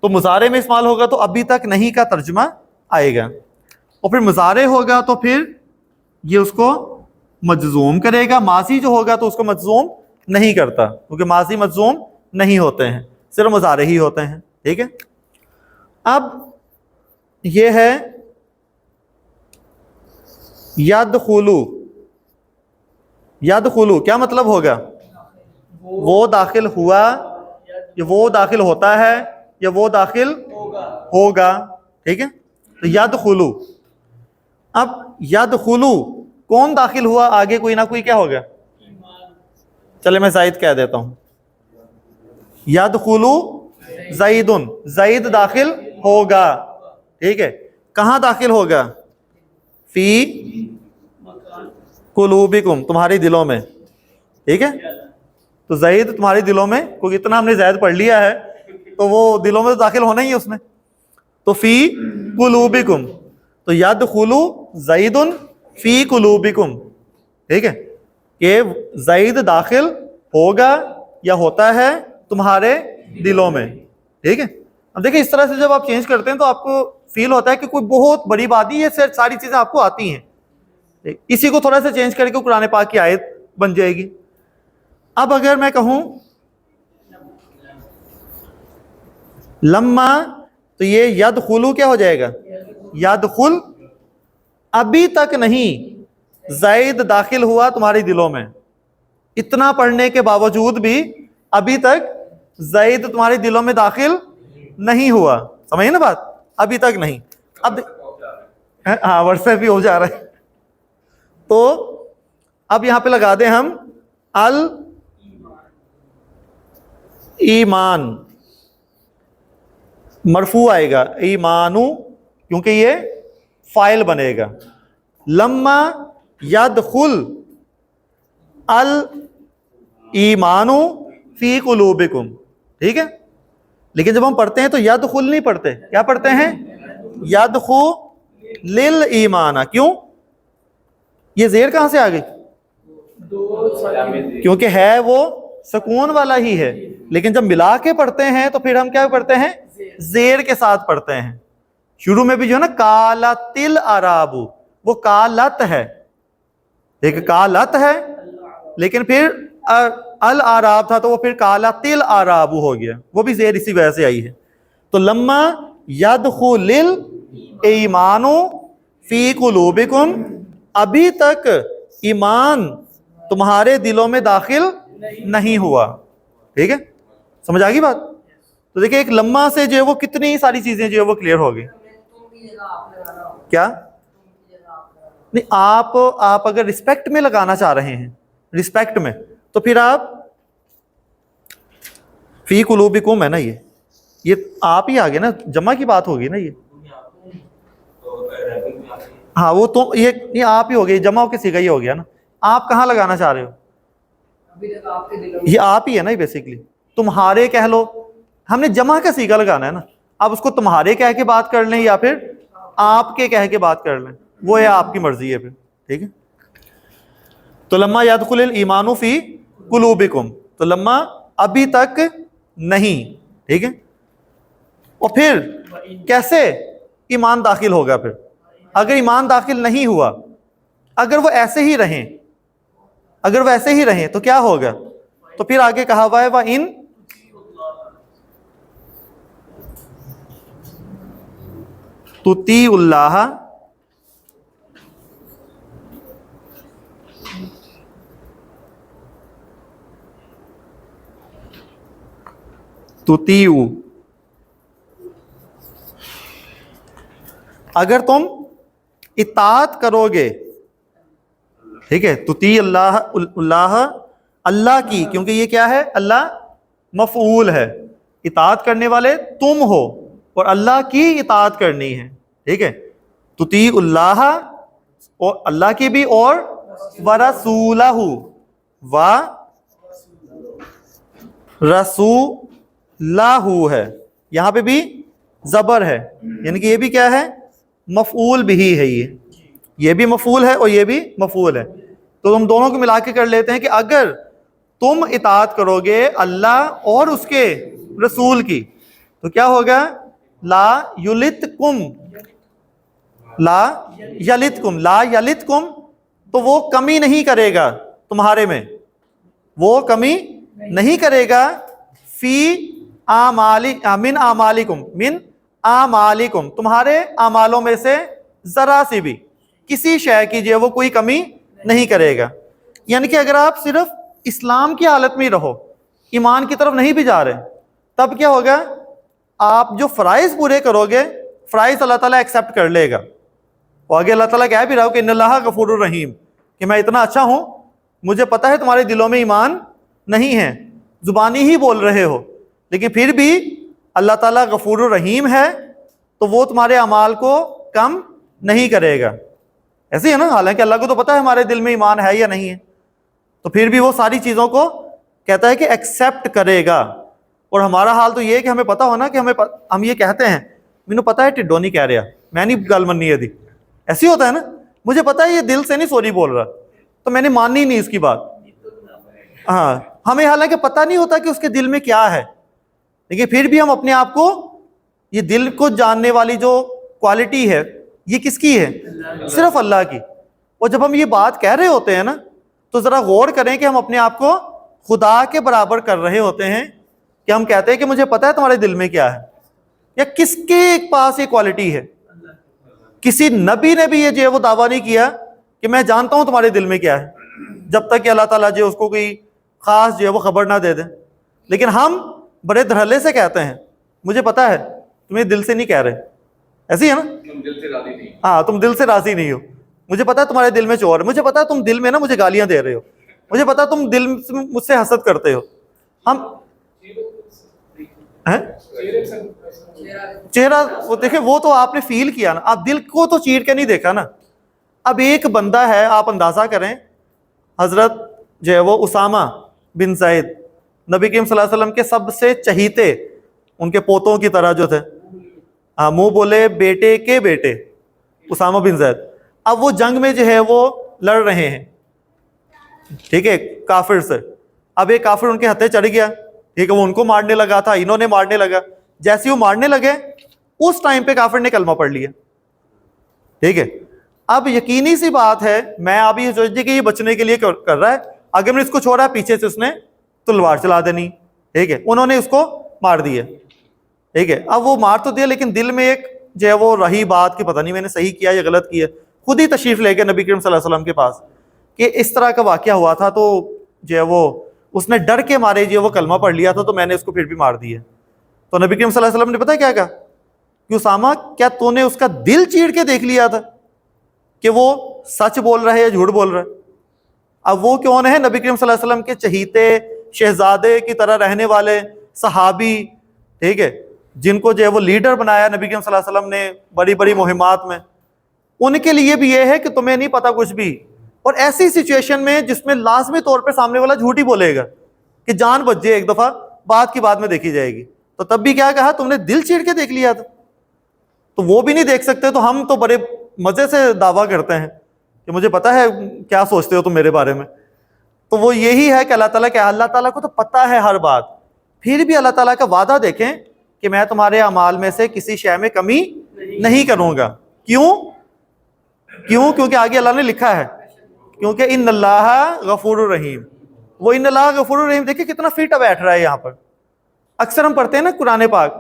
تو مضارع میں استعمال ہوگا تو ابھی تک نہیں کا ترجمہ آئے گا, اور پھر مضارع ہوگا تو پھر یہ اس کو مجزوم کرے گا. ماضی جو ہوگا تو اس کو مجزوم نہیں کرتا, کیونکہ ماضی مجزوم نہیں ہوتے ہیں, صرف مضارع ہی ہوتے ہیں. ٹھیک ہے, اب یہ ہے یدخلو. یدخلو کیا مطلب ہوگا؟ وہ داخل ہوا, یا وہ داخل ہوتا ہے, یا وہ داخل ہوگا. ٹھیک ہے, تو یدخلو. اب یدخلو کون داخل ہوا؟ آگے کوئی نہ کوئی کیا ہوگا؟ چلے میں زید کہہ دیتا ہوں. یدخلو زیدن, زید داخل ہوگا. ٹھیک ہے, کہاں داخل ہوگا؟ فی قلوبکم, تمہارے دلوں میں. ٹھیک ہے, تو زید تمہارے دلوں میں, کیونکہ اتنا ہم نے زید پڑھ لیا ہے تو وہ دلوں میں تو داخل ہونا ہی ہے اس نے. تو فی قلوبکم, تو یدخلو زید فی قلوبکم. ٹھیک ہے, کہ زید داخل ہوگا یا ہوتا ہے تمہارے دلوں میں. ٹھیک ہے, اب دیکھیں اس طرح سے جب آپ چینج کرتے ہیں تو آپ کو فیل ہوتا ہے کہ کوئی بہت بڑی بات نہیں, یہ ساری چیزیں آپ کو آتی ہیں. اسی کو تھوڑا سا چینج کر کے قرآن پاک کی آیت بن جائے گی. اب اگر میں کہوں لما, تو یہ یدخلو کیا ہو جائے گا؟ یدخل. ابھی تک نہیں زید داخل ہوا تمہارے دلوں میں, اتنا پڑھنے کے باوجود بھی ابھی تک زید تمہارے دلوں میں داخل نہیں ہوا. سمجھے نا بات؟ ابھی تک نہیں. اب ہاں واٹس ایپ بھی ہو جا رہا ہے. تو اب یہاں پہ لگا دیں ہم ایمان, مرفوع آئے گا ایمانو, کیونکہ یہ فاعل بنے گا. لما یدخل الایمانو فی قلوبکم. ٹھیک ہے, لیکن جب ہم پڑھتے ہیں تو یدخل نہیں پڑھتے, کیا پڑھتے ہیں؟ یدخل للایمان. کیوں؟ یہ زیر کہاں سے آ گئی؟ کیونکہ ہے وہ سکون والا ہی ہے, لیکن جب ملا کے پڑھتے ہیں تو پھر ہم کیا پڑھتے ہیں؟ زیر کے ساتھ پڑھتے ہیں. شروع میں بھی جو ہے نا کالت الاعراب, وہ کالت ہے, ایک کالت ہے, لیکن پھر الاعراب تھا تو وہ پھر کالت الاعراب ہو گیا, وہ بھی زیر اسی وجہ سے آئی ہے. تو لما یدخل الایمان فی قلوبکم, ابھی تک ایمان تمہارے دلوں میں داخل نہیں ہوا. ٹھیک ہے, سمجھ آ گئی بات؟ تو دیکھیں ایک لمحہ سے جو ہے وہ کتنی ساری چیزیں جو ہے وہ کلیئر ہو گئی. کیا نہیں, آپ اگر رسپیکٹ میں لگانا چاہ رہے ہیں, رسپیکٹ میں, تو پھر آپ فی قلوبکم ہے نا, یہ آپ ہی آگے نا, جمع کی بات ہوگی نا یہ. ہاں وہ تو یہ آپ ہی ہو گئی, جمع کے صیغہ ہی ہو گیا نا. آپ کہاں لگانا چاہ رہے ہو؟ یہ آپ ہی ہے نا بیسیکلی. تمہارے کہہ لو, ہم نے جمع کا صیغہ لگانا ہے نا. آپ اس کو تمہارے کہہ کے بات کر لیں یا پھر آپ کے کہہ کے بات کر لیں, وہ ہے آپ کی مرضی ہے پھر. ٹھیک ہے, تو لما یدخل الایمان فی قلوبکم, تو لما ابھی تک نہیں. ٹھیک ہے, اور پھر کیسے ایمان داخل ہوگا؟ پھر اگر ایمان داخل نہیں ہوا, اگر وہ ایسے ہی رہیں, اگر ویسے ہی رہیں تو کیا ہوگا؟ تو پھر آگے کہا ہوا ہے وَإِن تُطِیعُوا اللَّهَ تُطِیعُوا، اگر تم اطاعت کرو گے، ٹھیک ہے، تُطِیعُوا اللہ اللہ کی، کیونکہ یہ کیا ہے؟ اللہ مفعول ہے، اطاعت کرنے والے تم ہو اور اللہ کی اطاعت کرنی ہے، ٹھیک ہے، تُطِیعُوا اللہ، اور اللہ کی بھی، اور وَرَسُولَہُ، رسولہ ہے، یہاں پہ بھی زبر ہے، یعنی کہ یہ بھی کیا ہے؟ مفعول بھی ہے، یہ بھی مفعول ہے اور یہ بھی مفعول ہے، تو ہم دونوں کو ملا کے کر لیتے ہیں کہ اگر تم اطاعت کرو گے اللہ اور اس کے رسول کی تو کیا ہوگا؟ لا یلتکم، لا یلتکم، لا یلتکم، تو وہ کمی نہیں کرے گا تمہارے میں، وہ کمی نہیں کرے گا، فی من اعمالکم، من اعمالکم، تمہارے اعمالوں میں سے ذرا سی بھی کسی شے کی جو وہ کوئی کمی نہیں کرے گا۔ یعنی کہ اگر آپ صرف اسلام کی حالت میں ہی رہو، ایمان کی طرف نہیں بھی جا رہے، تب کیا ہوگا؟ آپ جو فرائض پورے کرو گے، فرائض اللہ تعالیٰ ایکسیپٹ کر لے گا، اور آگے اللہ تعالیٰ کہہ بھی رہا ہو کہ ان اللہ غفور الرحیم، کہ میں اتنا اچھا ہوں، مجھے پتہ ہے تمہارے دلوں میں ایمان نہیں ہے، زبانی ہی بول رہے ہو، لیکن پھر بھی اللہ تعالیٰ غفور الرحیم ہے تو وہ تمہارے اعمال کو کم نہیں کرے گا۔ ایسے ہی ہے نا، حالانکہ اللہ کو تو پتہ ہے ہمارے دل میں ایمان ہے یا نہیں ہے، تو پھر بھی وہ ساری چیزوں کو کہتا ہے کہ ایکسیپٹ کرے گا۔ اور ہمارا حال تو یہ ہے کہ ہمیں پتہ ہونا کہ ہم یہ کہتے ہیں مینوں پتہ ہے ٹھڈوں نہیں کہہ رہا، میں نہیں گل مننی ہے دی، ایسی ہوتا ہے نا، مجھے پتہ ہے یہ دل سے نہیں سوری بول رہا تو میں نے ماننی نہیں اس کی بات۔ ہاں، ہمیں حالانکہ پتہ نہیں ہوتا کہ اس کے دل میں کیا ہے، لیکن پھر بھی ہم اپنے آپ کو، یہ دل کو جاننے والی جو کوالٹی ہے یہ کس کی ہے؟ صرف اللہ کی۔ اور جب ہم یہ بات کہہ رہے ہوتے ہیں نا تو ذرا غور کریں کہ ہم اپنے آپ کو خدا کے برابر کر رہے ہوتے ہیں، کہ ہم کہتے ہیں کہ مجھے پتہ ہے تمہارے دل میں کیا ہے، یا کس کے پاس یہ کوالٹی ہے؟ کسی نبی نے بھی یہ جو ہے وہ دعویٰ نہیں کیا کہ میں جانتا ہوں تمہارے دل میں کیا ہے، جب تک کہ اللہ تعالیٰ جو اس کو کوئی خاص جو ہے وہ خبر نہ دے دیں۔ لیکن ہم بڑے دھڑلے سے کہتے ہیں مجھے پتہ ہے، تمہیں دل سے نہیں کہہ رہے، ایسی ہے نا، تم دل سے راضی نہیں، ہاں تم دل سے راضی نہیں ہو، مجھے پتا ہے تمہارے دل میں چور ہے، مجھے پتا ہے تم دل میں نا مجھے گالیاں دے رہے ہو، مجھے پتا ہے تم دل سے مجھ سے حسد کرتے ہو۔ ہم چہرہ وہ دیکھیں، وہ تو آپ نے فیل کیا نا، آپ دل کو تو چیر کے نہیں دیکھا نا۔ اب ایک بندہ ہے، آپ اندازہ کریں، حضرت جو ہے وہ اسامہ بن زید، نبی کریم صلی اللہ علیہ وسلم کے سب سے چہیتے، ان کے پوتوں کی طرح جو تھے، منہ بولے بیٹے کے بیٹے اسامہ بن زید، اب وہ جنگ میں جو ہے وہ لڑ رہے ہیں، ٹھیک ہے، کافر سے۔ اب ایک کافر ان کے ہتھے چڑھ گیا، ٹھیک ہے، وہ ان کو مارنے لگا تھا، انہوں نے مارنے لگا، جیسے وہ مارنے لگے اس ٹائم پہ کافر نے کلمہ پڑھ لیا، ٹھیک ہے۔ اب یقینی سی بات ہے، میں اب یہ سوچتی کہ یہ بچنے کے لیے کر رہا ہے، اگر میں اس کو چھوڑا پیچھے سے اس نے تلوار چلا دینی، ٹھیک ہے، انہوں نے اس کو مار دیا، ٹھیک ہے۔ اب وہ مار تو دیا لیکن دل میں ایک جو ہے وہ رہی بات کہ پتہ نہیں میں نے صحیح کیا یا غلط کیا، خود ہی تشریف لے گئے نبی کریم صلی اللہ علیہ وسلم کے پاس کہ اس طرح کا واقعہ ہوا تھا، تو جو ہے وہ اس نے ڈر کے مارے جو وہ کلمہ پڑھ لیا تھا، تو میں نے اس کو پھر بھی مار دیا۔ تو نبی کریم صلی اللہ علیہ وسلم نے پتہ کیا کہا کہ اسامہ کیا تو نے اس کا دل چیڑ کے دیکھ لیا تھا کہ وہ سچ بول رہا ہے یا جھوٹ بول رہا ہے؟ اب وہ کون ہے؟ نبی کریم صلی اللہ علیہ وسلم کے چہیتے، شہزادے کی طرح رہنے والے صحابی، ٹھیک ہے، جن کو جو ہے وہ لیڈر بنایا نبی کریم صلی اللہ علیہ وسلم نے بڑی بڑی مہمات میں، ان کے لیے بھی یہ ہے کہ تمہیں نہیں پتا کچھ بھی، اور ایسی سچویشن میں جس میں لازمی طور پہ سامنے والا جھوٹ ہی بولے گا کہ جان بچ جائے ایک دفعہ، بات کی بعد میں دیکھی جائے گی، تو تب بھی کیا کہا تم نے دل چیڑ کے دیکھ لیا تھا، تو وہ بھی نہیں دیکھ سکتے، تو ہم تو بڑے مزے سے دعویٰ کرتے ہیں کہ مجھے پتا ہے کیا سوچتے ہو تم میرے بارے میں۔ تو وہ یہی ہے کہ اللہ تعالیٰ کو تو پتہ ہے ہر بات، پھر بھی اللہ تعالیٰ کا وعدہ دیکھیں کہ میں تمہارے اعمال میں سے کسی شے میں کمی نہیں کروں گا۔ کیوں؟ کیونکہ آگے اللہ نے لکھا ہے کیونکہ ان اللہ غفور الرحیم، وہ ان اللہ غفور الرحیم دیکھیں کتنا فیٹا بیٹھ رہا ہے یہاں پر. اکثر ہم پڑھتے ہیں نا قرآن پاک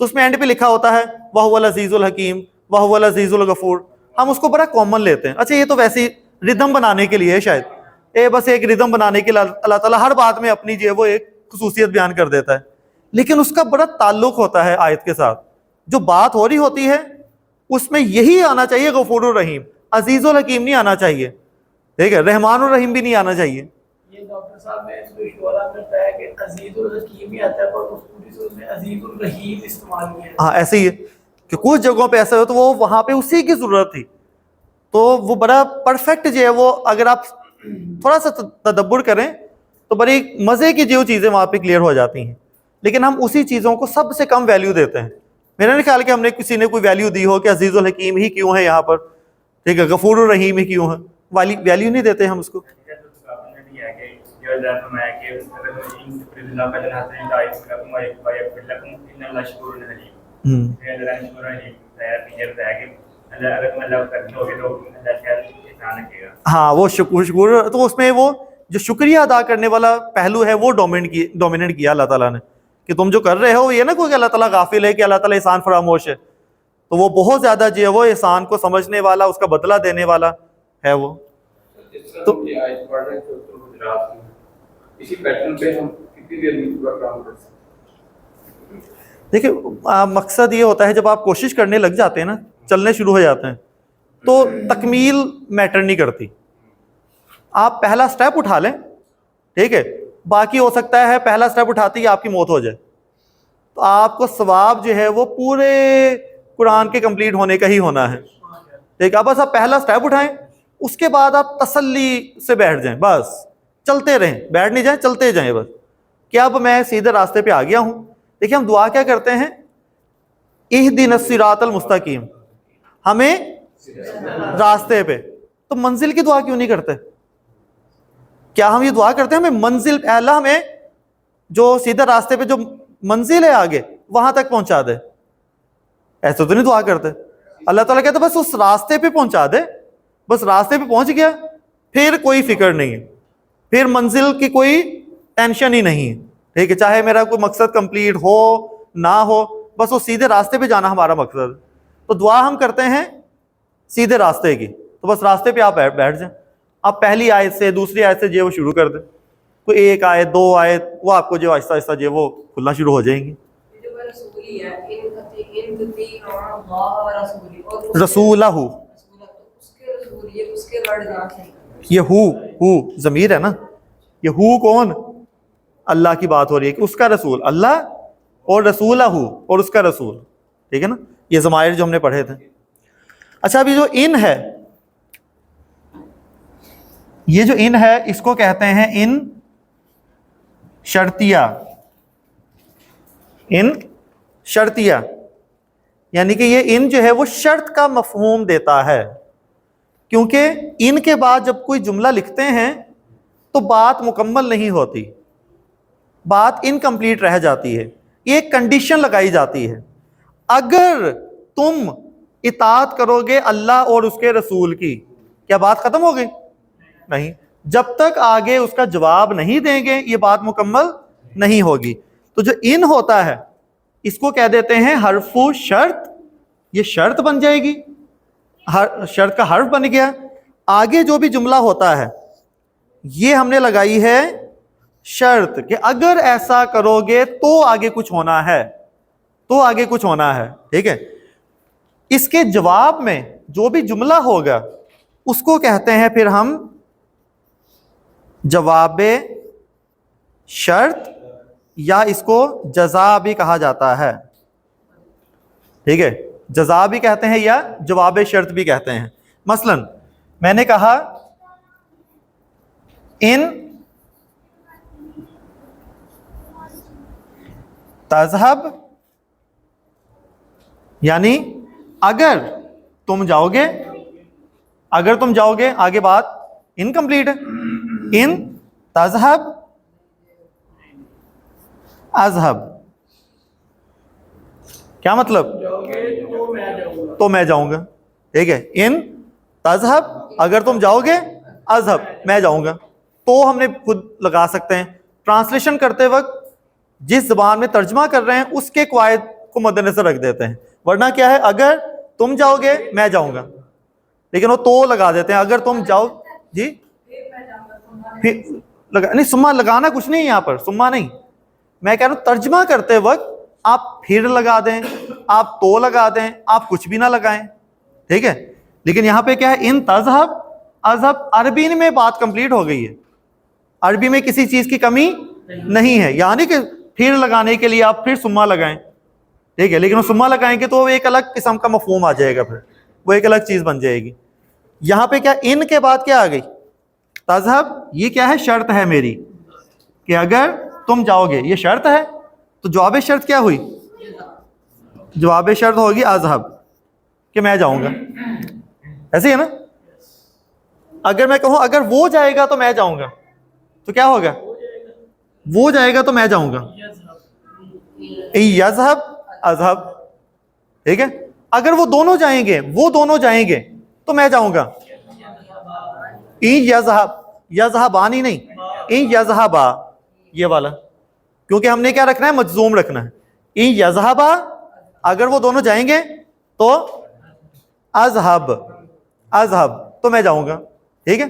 تو اس میں اینڈ پہ لکھا ہوتا ہے وَهُوَ الْعَزِيزُ الْحَكِيمُ وَهُوَ الْعَزِيزُ الْغَفُورُ. ہم اس کو بڑا کامن لیتے ہیں. اچھا یہ تو ویسی ردم بنانے کے لیے شاید، بس ایک ردم بنانے کے لیے اللہ تعالیٰ ہر بات میں اپنی جو ہے وہ ایک خصوصیت بیان کر دیتا ہے، لیکن اس کا بڑا تعلق ہوتا ہے آیت کے ساتھ. جو بات ہو رہی ہوتی ہے اس میں یہی آنا چاہیے غفور الرحیم، عزیز الحکیم نہیں آنا چاہیے، ٹھیک ہے، رحمان الرحیم بھی نہیں آنا چاہیے. یہ ڈاکٹر صاحب میں اس کو اشارہ کرتا ہے کہ عزیز الحکیم ہی آتا ہے پر اس پوری صورت میں عزیز الرحیم استعمال نہیں ہے. ہاں ایسے ہی ہے کہ کچھ جگہوں پہ ایسا ہو تو وہ وہاں پہ اسی کی ضرورت تھی، تو وہ بڑا پرفیکٹ جو ہے وہ اگر آپ تھوڑا سا تدبر کریں تو بڑی مزے کی جو چیزیں وہاں پہ کلیئر ہو جاتی ہیں. لیکن ہم اسی چیزوں کو سب سے کم ویلیو دیتے ہیں. میرا نہیں خیال کہ ہم نے کسی نے کوئی ویلیو دی ہو کہ عزیز الحکیم ہی کیوں ہے یہاں پر، ٹھیک ہے، غفور الرحیم ہی کیوں ہے، ویلیو نہیں دیتے ہم اس کو. ہاں وہ شکر تو اس میں وہ جو شکریہ ادا کرنے والا پہلو ہے وہ ڈومیننٹ کیا اللہ تعالیٰ نے، کہ تم جو کر رہے ہو یہ نا کوئی کہ اللہ تعالیٰ غافل ہے، کہ اللہ تعالیٰ احسان فراموش ہے، تو وہ بہت زیادہ جو ہے وہ احسان کو سمجھنے والا، اس کا بدلہ دینے والا ہے. وہ تو اسی پیٹرن پہ ہم کتنی دیر میں پورا کام کر سکتے ہیں؟ دیکھیں مقصد یہ ہوتا ہے جب آپ کوشش کرنے لگ جاتے ہیں نا، چلنے شروع ہو جاتے ہیں تو تکمیل میٹر نہیں کرتی. آپ پہلا سٹیپ اٹھا لیں، ٹھیک ہے، باقی ہو سکتا ہے پہلا سٹیپ اٹھاتے ہی آپ کی موت ہو جائے، تو آپ کو ثواب جو ہے وہ پورے قرآن کے کمپلیٹ ہونے کا ہی ہونا ہے. ٹھیک ہے، بس آپ پہلا سٹیپ اٹھائیں، اس کے بعد آپ تسلی سے بیٹھ جائیں، بس چلتے رہیں، بیٹھ نہیں جائیں، چلتے جائیں بس کہ اب میں سیدھے راستے پہ آ گیا ہوں. دیکھیں ہم دعا کیا کرتے ہیں، اہدنا الصراط المستقیم، ہمیں راستے پہ، تو منزل کی دعا کیوں نہیں کرتے؟ کیا ہم یہ دعا کرتے ہیں ہمیں منزل، اے اللہ ہمیں جو سیدھے راستے پہ جو منزل ہے آگے وہاں تک پہنچا دے؟ ایسے تو نہیں دعا کرتے. اللہ تعالیٰ کہتے بس اس راستے پہ پہنچا دے، بس راستے پہ پہنچ گیا، پھر کوئی فکر نہیں ہے، پھر منزل کی کوئی ٹینشن ہی نہیں ہے. ٹھیک ہے، چاہے میرا کوئی مقصد کمپلیٹ ہو نہ ہو، بس وہ سیدھے راستے پہ جانا ہمارا مقصد ہے. تو دعا ہم کرتے ہیں سیدھے راستے کی، تو بس راستے پہ آپ بیٹھ جائیں. آپ پہلی آیت سے دوسری آیت سے جو وہ شروع کر دیں، کوئی ایک آیت دو آیت وہ آپ کو جو آہستہ آہستہ جو وہ کھلنا شروع ہو جائیں گی. رسولہ، یہ ہو ضمیر ہے نا، یہ ہو کون؟ اللہ کی بات ہو رہی ہے کہ اس کا رسول اللہ اور رسولہ اور اس کا رسول، ٹھیک ہے نا، یہ ضمائر جو ہم نے پڑھے تھے. اچھا ابھی جو ان ہے، یہ جو ان ہے اس کو کہتے ہیں ان شرطیہ، ان شرطیہ، یعنی کہ یہ ان جو ہے وہ شرط کا مفہوم دیتا ہے، کیونکہ ان کے بعد جب کوئی جملہ لکھتے ہیں تو بات مکمل نہیں ہوتی، بات انکمپلیٹ رہ جاتی ہے. ایک کنڈیشن لگائی جاتی ہے، اگر تم اطاعت کرو گے اللہ اور اس کے رسول کی، کیا بات ختم ہو گئی؟ نہیں، جب تک آگے اس کا جواب نہیں دیں گے یہ بات مکمل نہیں ہوگی. تو جو ان ہوتا ہے اس کو کہہ دیتے ہیں حرف شرط، یہ شرط بن جائے گی، شرط کا حرف بن گیا. آگے جو بھی جملہ ہوتا ہے یہ ہم نے لگائی ہے شرط کہ اگر ایسا کرو گے تو آگے کچھ ہونا ہے، تو آگے کچھ ہونا ہے. ٹھیک ہے، اس کے جواب میں جو بھی جملہ ہوگا اس کو کہتے ہیں پھر ہم جواب شرط، یا اس کو جزا بھی کہا جاتا ہے. ٹھیک ہے، جزا بھی کہتے ہیں یا جواب شرط بھی کہتے ہیں. مثلا میں نے کہا ان تذہب، یعنی اگر تم جاؤ گے، اگر تم جاؤ گے، آگے بات انکمپلیٹ ہے. ان تذہب اذہب، کیا مطلب؟ تو میں جاؤں گا. ٹھیک ہے، ان تذہب، اگر تم جاؤ گے اذهب میں جاؤں گا. تو ہم نے خود لگا سکتے ہیں. ٹرانسلیشن کرتے وقت جس زبان میں ترجمہ کر رہے ہیں اس کے قواعد کو مد نظر رکھ دیتے ہیں, ورنہ کیا ہے اگر تم جاؤ گے میں جاؤں گا, لیکن وہ تو لگا دیتے ہیں اگر تم جاؤ. جی پھر نہیں, سما لگانا کچھ نہیں ہے یہاں پر, سما نہیں. میں کہہ رہا ہوں ترجمہ کرتے وقت آپ پھر لگا دیں, آپ تو لگا دیں, آپ کچھ بھی نہ لگائیں, ٹھیک ہے. لیکن یہاں پہ کیا ہے, ان تذهب اذهب, عربی میں بات کمپلیٹ ہو گئی ہے, عربی میں کسی چیز کی کمی نہیں ہے. یعنی کہ پھر لگانے کے لیے آپ پھر سما لگائیں, ٹھیک ہے, لیکن وہ سما لگائیں گے تو وہ ایک الگ قسم کا مفہوم آ جائے گا, پھر وہ ایک الگ چیز بن جائے گی. یہاں پہ کیا ان کے بعد کیا آ گئی, تذهب, یہ کیا ہے, شرط ہے میری کہ اگر تم جاؤ گے, یہ شرط ہے. تو جواب شرط کیا ہوئی, جواب شرط ہوگی اذهب, کہ میں جاؤں گا. ایسے ہی ہے نا. اگر میں کہوں اگر وہ جائے گا تو میں جاؤں گا, تو کیا ہوگا, وہ جائے گا تو میں جاؤں گا. یذهب اذهب, ٹھیک ہے. اگر وہ دونوں جائیں گے, وہ دونوں جائیں گے تو میں جاؤں گا. یذهب, یذهبانی نہیں, یذهبا, یہ والا, کیونکہ ہم نے کیا رکھنا ہے, مجزوم رکھنا ہے. یذهبا, اگر وہ دونوں جائیں گے تو اذهب, اذهب تو میں جاؤں گا, ٹھیک ہے.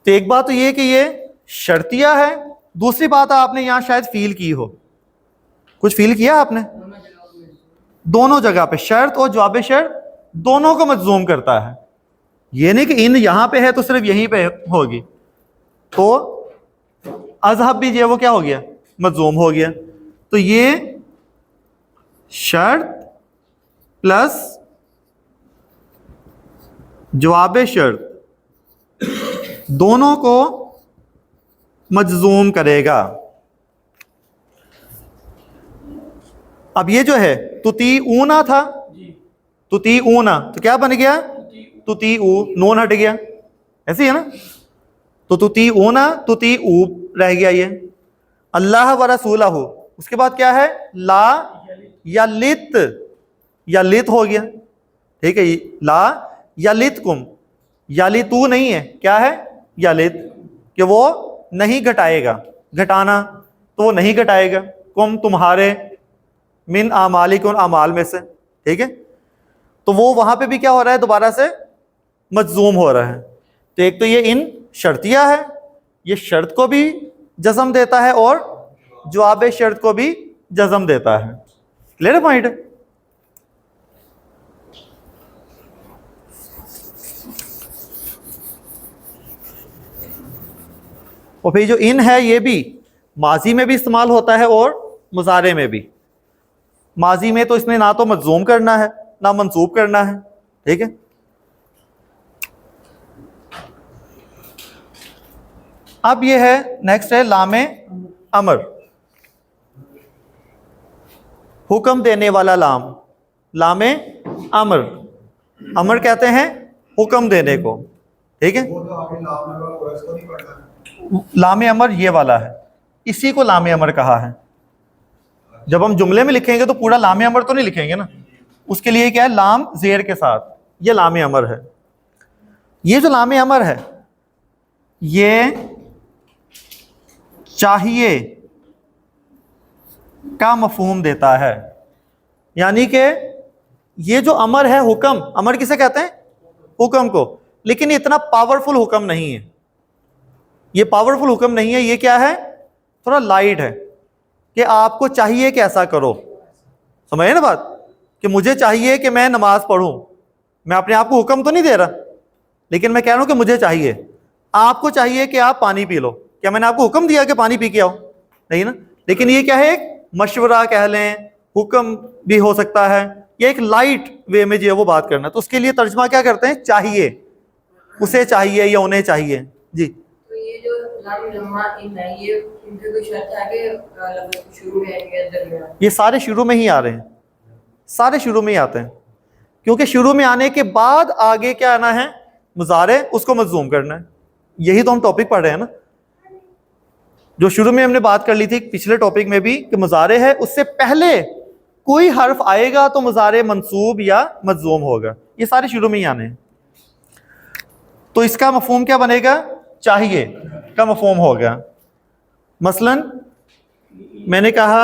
تو ایک بات تو یہ کہ یہ شرطیہ ہے. دوسری بات آپ نے یہاں شاید فیل کی ہو, کچھ فیل کیا آپ نے, دونوں جگہ پہ شرط اور جواب شرط دونوں کو مجزوم کرتا ہے. یہ نہیں کہ ان یہاں پہ ہے تو صرف یہیں پہ ہوگی. تو اذهب بھی جو وہ کیا ہو گیا, مجزوم ہو گیا. تو یہ شرط پلس جواب شرط دونوں کو مجزوم کرے گا. اب یہ جو ہے تطیعونا تھا, تطیعونا تو کیا بن گیا, تطیعو, نون ہٹ گیا, ایسے ہی ہے نا. تو تطیعونا, تطیعو رہ گیا. یہ اللہ و رسولہ, اس کے بعد کیا ہے, لا یا لت, یا لت ہو گیا, ٹھیک ہے. لا یا لتکم, یا لتو نہیں ہے, کیا ہے, یا لت, کہ وہ نہیں گھٹائے گا, گھٹانا تو وہ نہیں گھٹائے گا, کم تمہارے, من اعمالکم, اعمال میں سے, ٹھیک ہے. تو وہ وہاں پہ بھی کیا ہو رہا ہے, دوبارہ سے مجزوم ہو رہا ہے. تو ایک تو یہ ان شرطیہ ہے, یہ شرط کو بھی جزم دیتا ہے اور جواب شرط کو بھی جزم دیتا ہے. کلیئر پوائنٹ ہے. اور پھر جو ان ہے یہ بھی ماضی میں بھی استعمال ہوتا ہے اور مضارع میں بھی. ماضی میں تو اس نے نہ تو مجزوم کرنا ہے نہ منصوب کرنا ہے, ٹھیک ہے. اب یہ ہے نیکسٹ ہے لام امر, حکم دینے والا لام, لام امر, امر کہتے ہیں حکم دینے کو, ٹھیک ہے. لام امر یہ والا ہے, اسی کو لام امر کہا ہے. جب ہم جملے میں لکھیں گے تو پورا لام امر تو نہیں لکھیں گے نا, اس کے لیے کیا ہے, لام زیر کے ساتھ, یہ لام امر ہے. یہ جو لام امر ہے یہ چاہیے کا مفہوم دیتا ہے. یعنی کہ یہ جو امر ہے, حکم, امر کسے کہتے ہیں, حکم کو, لیکن یہ اتنا پاورفل حکم نہیں ہے, یہ پاورفل حکم نہیں ہے. یہ کیا ہے, تھوڑا لائٹ ہے, کہ آپ کو چاہیے کہ ایسا کرو. سمجھے نا بات, کہ مجھے چاہیے کہ میں نماز پڑھوں, میں اپنے آپ کو حکم تو نہیں دے رہا, لیکن میں کہہ رہا ہوں کہ مجھے چاہیے. آپ کو چاہیے کہ آپ پانی پی لو, کیا میں نے آپ کو حکم دیا کہ پانی پی کے آؤ, نہیں نا. لیکن یہ کیا ہے, ایک مشورہ کہہ لیں, حکم بھی ہو سکتا ہے, یہ ایک لائٹ وے میں جو ہے وہ بات کرنا. تو اس کے لیے ترجمہ کیا کرتے ہیں, چاہیے, اسے چاہیے یا انہیں چاہیے. جی تو یہ جو لام لمحہ ان ہے, یہ ان کے کوئی شرط ہے کہ لفظ شروع میں ہے یا درمیان؟ یہ سارے شروع میں ہی آ رہے ہیں, سارے شروع میں ہی آتے ہیں, کیونکہ شروع میں آنے کے بعد آگے کیا آنا ہے, مضارع, اس کو مجزوم کرنا ہے. یہی تو ہم ٹاپک پڑھ رہے ہیں نا, جو شروع میں ہم نے بات کر لی تھی پچھلے ٹاپک میں بھی, کہ مضارع ہے, اس سے پہلے کوئی حرف آئے گا تو مضارع منصوب یا مجزوم ہوگا. یہ سارے شروع میں ہی آنے ہیں. تو اس کا مفہوم کیا بنے گا؟ چاہیے کا مفہوم ہو گیا. مثلاً میں نے کہا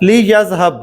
لی یذهب،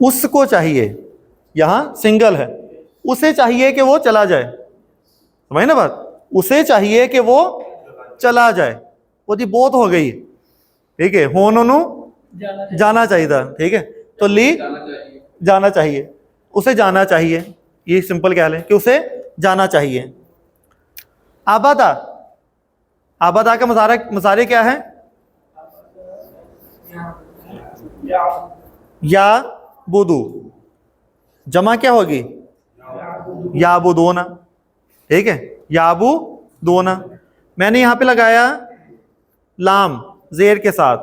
اس کو چاہیے، یہاں سنگل ہے، اسے چاہیے کہ وہ چلا جائے. سمجھ نا بات؟ اسے چاہیے کہ وہ چلا جائے. وہ جی بہت ہو گئی، ٹھیک ہے، ہون انہوں جانا چاہیے تھا، ٹھیک ہے. تو لی جانا چاہیے. جانا چاہیے، اسے جانا چاہیے، یہ سمپل کہہ لیں کہ اسے جانا چاہیے. آبادا، آبادا کا مضارع کیا ہے؟ یا بدو. جمع کیا ہوگی؟ یا بدونا، ٹھیک ہے، یا بدونا. میں نے یہاں پہ لگایا لام زیر کے ساتھ،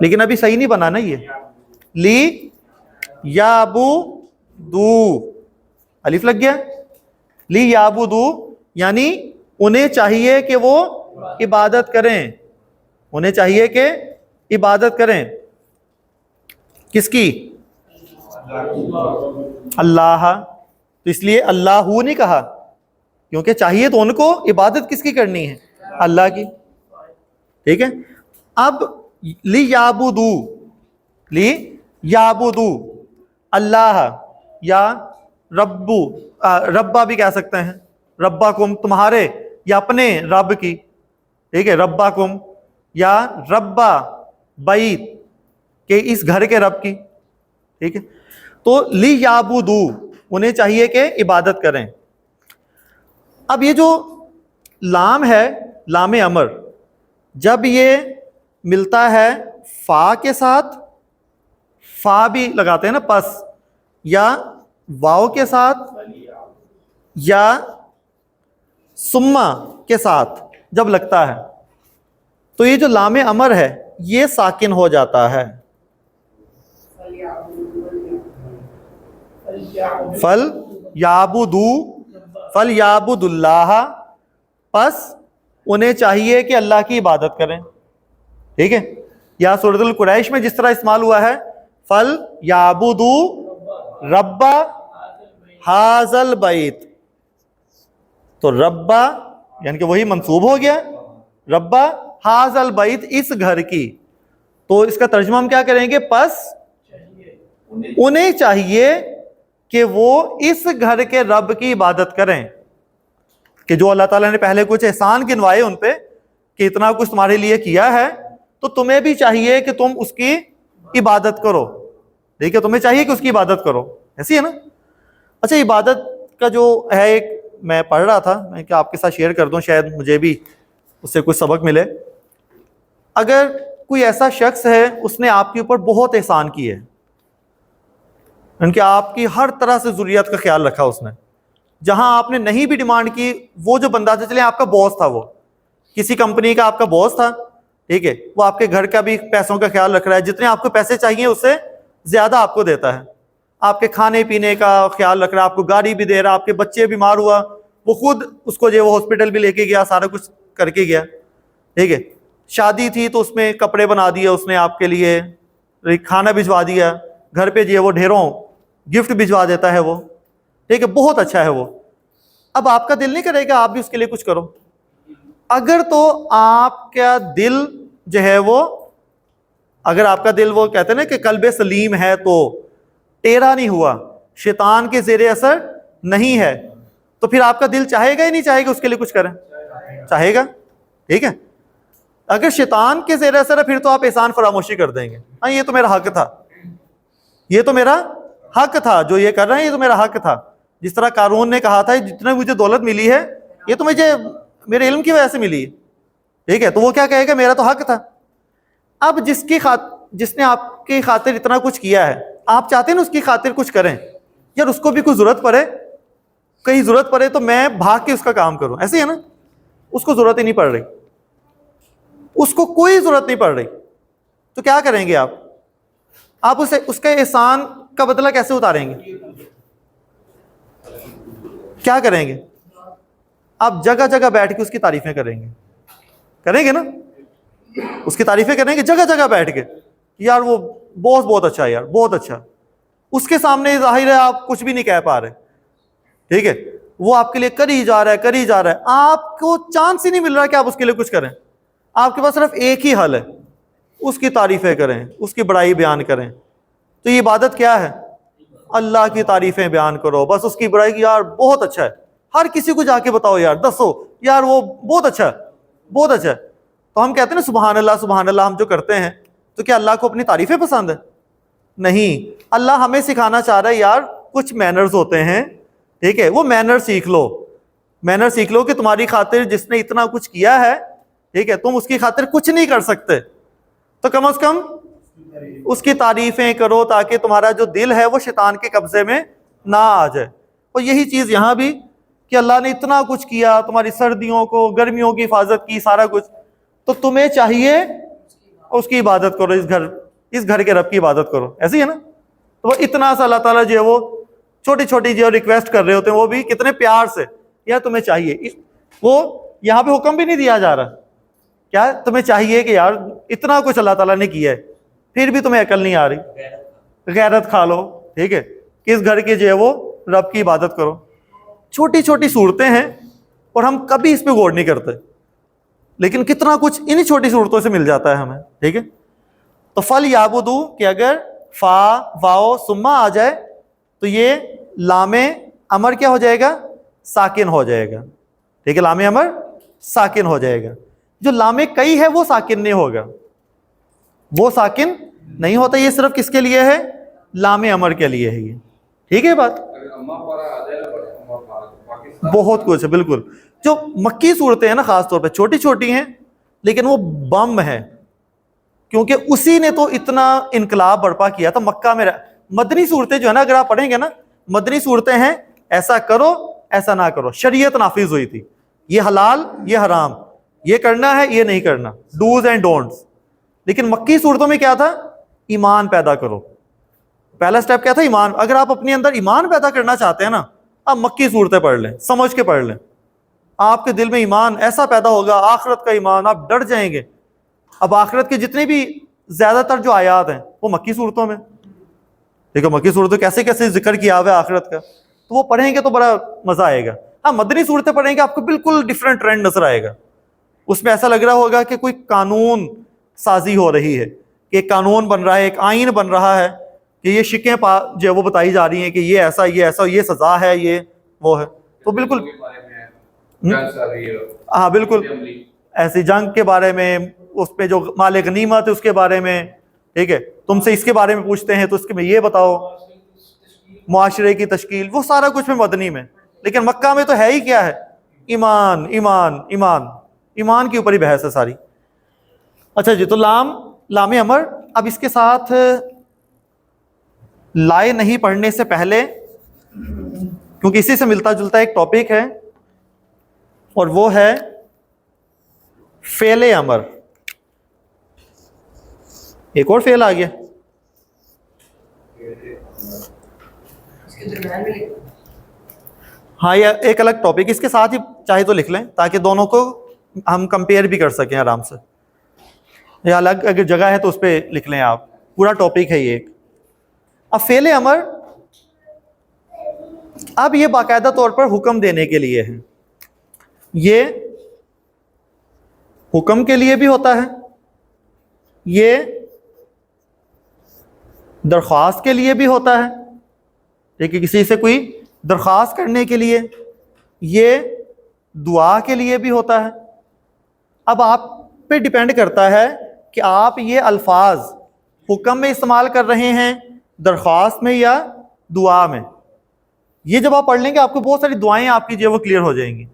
لیکن ابھی صحیح نہیں بنا نا یہ. لی یابو دو، الف لگ گیا. لی یابو دو یعنی انہیں چاہیے کہ وہ عبادت کریں، انہیں چاہیے کہ عبادت کریں. کس کی؟ اللہ. تو اس لیے اللہ نہیں کہا، کیونکہ چاہیے تو ان کو، عبادت کس کی کرنی ہے؟ اللہ کی. ٹھیک ہے. اب لی یابودو، لی یابودو اللہ، یا ربو، ربا بھی کہہ سکتے ہیں، ربکم تمہارے یا اپنے رب کی، ٹھیک ہے، ربکم یا ربا بیت کہ اس گھر کے رب کی. ٹھیک ہے. تو لی یابودو انہیں چاہیے کہ عبادت کریں. اب یہ جو لام ہے، لام امر، جب یہ ملتا ہے فا کے ساتھ، فا بھی لگاتے ہیں نا پس، یا واو کے ساتھ، یا سما کے ساتھ جب لگتا ہے، تو یہ جو لام امر ہے یہ ساکن ہو جاتا ہے. فل یابدو، فل یابد اللہ، پس انہیں چاہیے کہ اللہ کی عبادت کریں. ٹھیک ہے. یا سورۃ القریش میں جس طرح استعمال ہوا ہے فل یابدو رب ھذا البیت، تو ربا یعنی کہ وہی منصوب ہو گیا، ربا ھذا البیت اس گھر کی. تو اس کا ترجمہ ہم کیا کریں گے؟ پس انہیں چاہیے کہ وہ اس گھر کے رب کی عبادت کریں، کہ جو اللہ تعالیٰ نے پہلے کچھ احسان گنوائے ان پہ کہ اتنا کچھ تمہارے لیے کیا ہے، تو تمہیں بھی چاہیے کہ تم اس کی عبادت کرو. دیکھیں تمہیں چاہیے کہ اس کی عبادت کرو. ایسی ہے نا. اچھا عبادت کا جو ہے ایک میں پڑھ رہا تھا، میں کہ آپ کے ساتھ شیئر کر دوں، شاید مجھے بھی اس سے کچھ سبق ملے. اگر کوئی ایسا شخص ہے اس نے آپ کے اوپر بہت احسان کی ہے، ان کہ آپ کی ہر طرح سے ضروریات کا خیال رکھا اس نے، جہاں آپ نے نہیں بھی ڈیمانڈ کی، وہ جو بندہ تھا، چلے آپ کا باس تھا، وہ کسی کمپنی کا آپ کا باس تھا، ٹھیک ہے، وہ آپ کے گھر کا بھی پیسوں کا خیال رکھ رہا ہے، جتنے آپ کو پیسے چاہیے اس سے زیادہ آپ کو دیتا ہے، آپ کے کھانے پینے کا خیال رکھ رہا ہے، آپ کو گاڑی بھی دے رہا، آپ کے بچے بیمار ہوا وہ خود اس کو جو وہ ہاسپٹل بھی لے کے گیا، سارا کچھ کر کے گیا. ٹھیک ہے. شادی تھی تو اس میں کپڑے بنا دیے اس نے آپ کے لیے، کھانا بھجوا دیا، گھر پہ جو وہ ڈھیروں گفٹ بھجوا دیتا ہے وہ. ٹھیک ہے. بہت اچھا ہے وہ. اب آپ کا دل نہیں کرے گا آپ بھی اس کے لیے کچھ کرو؟ اگر تو آپ کا دل جو ہے وہ، اگر آپ کا دل وہ کہتے ہیں نا کہ قلب سلیم ہے، تو ٹیڑھا نہیں ہوا، شیطان کے زیر اثر نہیں ہے، تو پھر آپ کا دل چاہے گا ہی نہیں چاہے گا اس کے لیے کچھ کریں؟ چاہے گا. ٹھیک ہے. اگر شیطان کے زیر اثر ہے پھر تو آپ احسان فراموشی کر دیں گے. ہاں یہ تو میرا حق تھا، یہ تو میرا حق تھا، جو یہ کر رہے ہیں یہ تو میرا حق تھا. جس طرح قارون نے کہا تھا جتنا مجھے دولت ملی ہے یہ تو مجھے میرے علم کی وجہ سے ملی ہے. ٹھیک ہے. تو وہ کیا کہے گا؟ میرا تو حق تھا. اب جس نے آپ کی خاطر اتنا کچھ کیا ہے، آپ چاہتے ہیں نا اس کی خاطر کچھ کریں، یار اس کو بھی کوئی ضرورت پڑے، کہیں ضرورت پڑے تو میں بھاگ کے اس کا کام کروں. ایسے ہے نا. اس کو ضرورت ہی نہیں پڑ رہی، اس کو کوئی ضرورت نہیں پڑ رہی، تو کیا کریں گے آپ اسے اس کے احسان کا بدلہ کیسے اتاریں گے؟ کیا کریں گے؟ آپ جگہ جگہ بیٹھ کے اس کی تعریفیں کریں گے، کریں گے نا، اس کی تعریفیں کریں گے جگہ جگہ بیٹھ کے، یار وہ بہت بہت اچھا ہے، یار بہت اچھا. اس کے سامنے ظاہر ہے آپ کچھ بھی نہیں کہہ پا رہے، ٹھیک ہے، وہ آپ کے لیے کری جا رہا ہے کری جا رہا ہے، آپ کو چانس ہی نہیں مل رہا کہ آپ اس کے لیے کچھ کریں. آپ کے پاس صرف ایک ہی حل ہے، اس کی تعریفیں کریں، اس کی بڑائی بیان کریں. تو یہ عبادت کیا ہے؟ اللہ کی تعریفیں بیان کرو، بس اس کی بڑائی کی، یار بہت اچھا ہے. ہر کسی کو جا کے بتاؤ، یار دسو یار وہ بہت اچھا ہے بہت اچھا ہے. تو ہم کہتے ہیں نا سبحان اللہ ہم جو کرتے ہیں، تو کیا اللہ کو اپنی تعریفیں پسند ہے؟ نہیں. اللہ ہمیں سکھانا چاہ رہا ہے یار کچھ مینرز ہوتے ہیں، ٹھیک ہے، وہ مینر سیکھ لو، مینر سیکھ لو کہ تمہاری خاطر جس نے اتنا کچھ کیا ہے، ٹھیک ہے، تم اس کی خاطر کچھ نہیں کر سکتے، تو کم از کم اس کی تعریفیں کرو تاکہ تمہارا جو دل ہے وہ شیطان کے قبضے میں نہ آ جائے. اور یہی چیز یہاں بھی کہ اللہ نے اتنا کچھ کیا، تمہاری سردیوں کو گرمیوں کی حفاظت کی، سارا کچھ، تو تمہیں چاہیے اس کی عبادت کرو، اس گھر کے رب کی عبادت کرو. ایسے ہی ہے نا؟ تو وہ اتنا سا اللہ تعالیٰ جو ہے وہ چھوٹی چھوٹی جو ریکویسٹ کر رہے ہوتے ہیں، وہ بھی کتنے پیار سے، یا تمہیں چاہیے، وہ یہاں پہ حکم بھی نہیں دیا جا رہا، کیا تمہیں چاہیے کہ یار اتنا کچھ اللہ تعالیٰ نے کیا ہے پھر بھی تمہیں عقل نہیں آ رہی، غیرت کھا لو، ٹھیک ہے، کہ اس گھر کی جو ہے وہ رب کی عبادت کرو. چھوٹی چھوٹی صورتیں ہیں اور ہم کبھی اس پہ غور نہیں کرتے، لیکن کتنا کچھ انہی چھوٹی صورتوں سے مل جاتا ہے ہمیں، ٹھیک ہے. تو فل یعبدو کہ اگر فا واو سما آ جائے تو یہ لام امر کیا ہو جائے گا؟ ساکن ہو جائے گا، ٹھیک ہے، لام امر ساکن ہو جائے گا. جو لام کئی ہے وہ ساکن نہیں ہوگا، وہ ساکن نہیں ہوتا، یہ صرف کس کے لیے ہے؟ لام امر کے لیے ہے یہ، ٹھیک ہے بات. بہت کچھ ہے بالکل. جو مکی صورتیں ہیں نا خاص طور پہ چھوٹی چھوٹی ہیں لیکن وہ بم ہے، کیونکہ اسی نے تو اتنا انقلاب برپا کیا تھا مکہ میں. مدنی صورتیں جو ہے نا اگر آپ پڑھیں گے نا، مدنی صورتیں ہیں ایسا کرو ایسا نہ کرو، شریعت نافذ ہوئی تھی، یہ حلال یہ حرام، یہ کرنا ہے یہ نہیں کرنا، ڈوز اینڈ ڈونٹس. لیکن مکی صورتوں میں کیا تھا؟ ایمان پیدا کرو. پہلا سٹیپ کیا تھا؟ ایمان. اگر آپ اپنے اندر ایمان پیدا کرنا چاہتے ہیں نا، آپ مکی صورتیں پڑھ لیں، سمجھ کے پڑھ لیں، آپ کے دل میں ایمان ایسا پیدا ہوگا، آخرت کا ایمان، آپ ڈر جائیں گے. اب آخرت کے جتنے بھی زیادہ تر جو آیات ہیں وہ مکی صورتوں میں، دیکھو مکی صورتوں کیسے کیسے ذکر کیا ہوا ہے آخرت کا، تو وہ پڑھیں گے تو بڑا مزہ آئے گا. ہاں مدنی صورتیں پڑھیں گے آپ کو بالکل ڈفرینٹ ٹرینڈ نظر آئے گا. اس میں ایسا لگ رہا ہوگا کہ کوئی قانون سازی ہو رہی ہے، کہ ایک قانون بن رہا ہے، ایک آئین بن رہا ہے، کہ یہ شکیں جو ہے وہ بتائی جا رہی ہیں کہ یہ ایسا یہ ایسا، یہ سزا ہے، یہ وہ ہے. تو بالکل ہاں بالکل ایسی جنگ کے بارے میں، اس پہ جو مال غنیمت ہے اس کے بارے میں، ٹھیک ہے، تم سے اس کے بارے میں پوچھتے ہیں تو اس کے میں یہ بتاؤ، معاشرے کی تشکیل، وہ سارا کچھ میں مدنی میں. لیکن مکہ میں تو ہے ہی کیا ہے؟ ایمان ایمان ایمان، ایمان کے اوپر ہی بحث ہے ساری. اچھا جی، تو لام امر. اب اس کے ساتھ لائے نہیں پڑھنے سے پہلے، کیونکہ اسی سے ملتا جلتا ایک ٹاپک ہے اور وہ ہے فعل امر. ایک اور فعل آ گیا اس کے درمیان میں لکھ ہاں، یہ ایک الگ ٹاپک، اس کے ساتھ ہی چاہے تو لکھ لیں تاکہ دونوں کو ہم کمپیئر بھی کر سکیں آرام سے، یا الگ اگر جگہ ہے تو اس پہ لکھ لیں آپ، پورا ٹاپک ہے یہ ایک. اب فعل امر، اب یہ باقاعدہ طور پر حکم دینے کے لیے ہے، یہ حکم کے لیے بھی ہوتا ہے، یہ درخواست کے لیے بھی ہوتا ہے، ٹھیک ہے، کسی سے کوئی درخواست کرنے کے لیے، یہ دعا کے لیے بھی ہوتا ہے. اب آپ پہ ڈیپینڈ کرتا ہے کہ آپ یہ الفاظ حکم میں استعمال کر رہے ہیں، درخواست میں یا دعا میں. یہ جب آپ پڑھ لیں گے آپ کو بہت ساری دعائیں آپ کی جو وہ کلیئر ہو جائیں گی.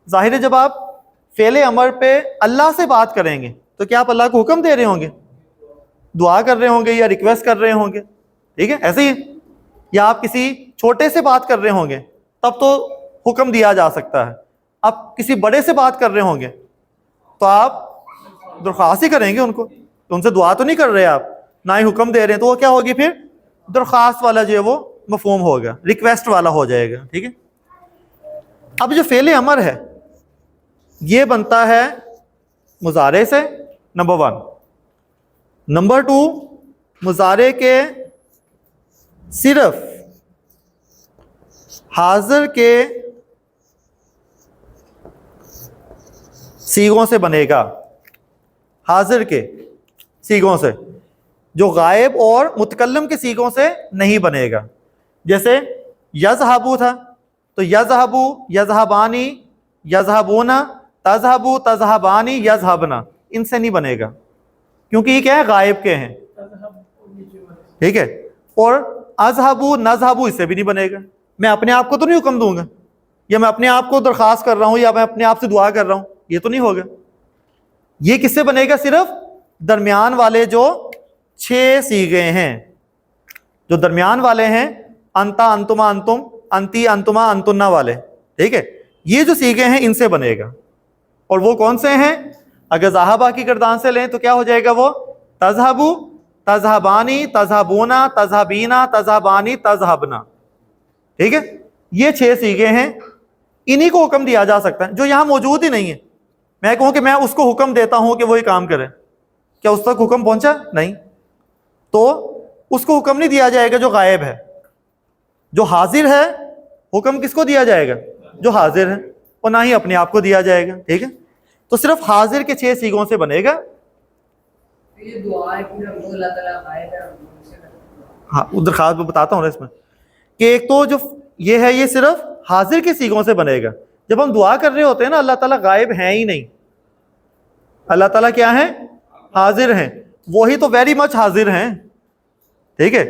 ظاہر ہے جب آپ فعل امر پہ اللہ سے بات کریں گے تو کیا آپ اللہ کو حکم دے رہے ہوں گے، دعا کر رہے ہوں گے یا ریکویسٹ کر رہے ہوں گے، ٹھیک ہے، ایسے ہی. یا آپ کسی چھوٹے سے بات کر رہے ہوں گے تب تو حکم دیا جا سکتا ہے. آپ کسی بڑے سے بات کر رہے ہوں گے تو آپ درخواست ہی کریں گے ان کو، تو ان سے دعا تو نہیں کر رہے آپ، نہ ہی حکم دے رہے ہیں، تو وہ کیا ہوگی پھر؟ درخواست والا جو ہے وہ مفہوم ہوگا، ریکویسٹ والا ہو جائے گا، ٹھیک ہے. اب جو فعل امر ہے یہ بنتا ہے مضارع سے نمبر 1. نمبر 2, مضارع کے صرف حاضر کے صیغوں سے بنے گا, حاضر کے صیغوں سے, جو غائب اور متکلم کے صیغوں سے نہیں بنے گا. جیسے یذہبو تھا تو یذہبو, یذہبانی, یذہبون, تذہبو, تذہبانی, یذہبنا, ان سے نہیں بنے گا کیونکہ یہ کیا ہے, غائب کے ہیں. ٹھیک ہے. اور اذہبو, نذہبو, اس سے بھی نہیں بنے گا. میں اپنے آپ کو تو نہیں حکم دوں گا, یا میں اپنے آپ کو درخواست کر رہا ہوں, یا میں اپنے آپ سے دعا کر رہا ہوں, یہ تو نہیں ہوگا. یہ کس سے بنے گا؟ صرف درمیان والے جو 6 صیغے ہیں, جو درمیان والے ہیں, انتا, انتما, انتم, انتی, انتما, انتنا والے. ٹھیک ہے, یہ جو صیغے ہیں ان سے بنے گا. اور وہ کون سے ہیں؟ اگر ذہبہ کی گردان سے لیں تو کیا ہو جائے گا وہ؟ تذہبو, تذہبانی, تذہبونا, تذہبینا, تذہبانی, تذہبنا. ٹھیک ہے, یہ 6 صیغے ہیں, انہی کو حکم دیا جا سکتا ہے جو یہاں موجود ہی نہیں ہے. میں کہوں کہ میں اس کو حکم دیتا ہوں کہ وہ یہ کام کرے, کیا اس تک حکم پہنچا؟ نہیں. تو اس کو حکم نہیں دیا جائے گا جو غائب ہے. جو حاضر ہے حکم کس کو دیا جائے گا؟ جو حاضر ہے, اور نہ ہی اپنے آپ کو دیا جائے گا. ٹھیک ہے, تو صرف حاضر کے 6 صیغوں سے بنے گا. یہ دعا ہے کہ اللہ تعالیٰ غائب ہے. ہاں, درخواست میں بتاتا ہوں اس میں کہ ایک تو جو یہ ہے یہ صرف حاضر کے صیغوں سے بنے گا. جب ہم دعا کر رہے ہوتے ہیں نا, اللہ تعالیٰ غائب ہیں ہی نہیں, اللہ تعالیٰ کیا ہیں؟ حاضر ہیں. وہی تو ویری مچ حاضر ہیں. ٹھیک ہے,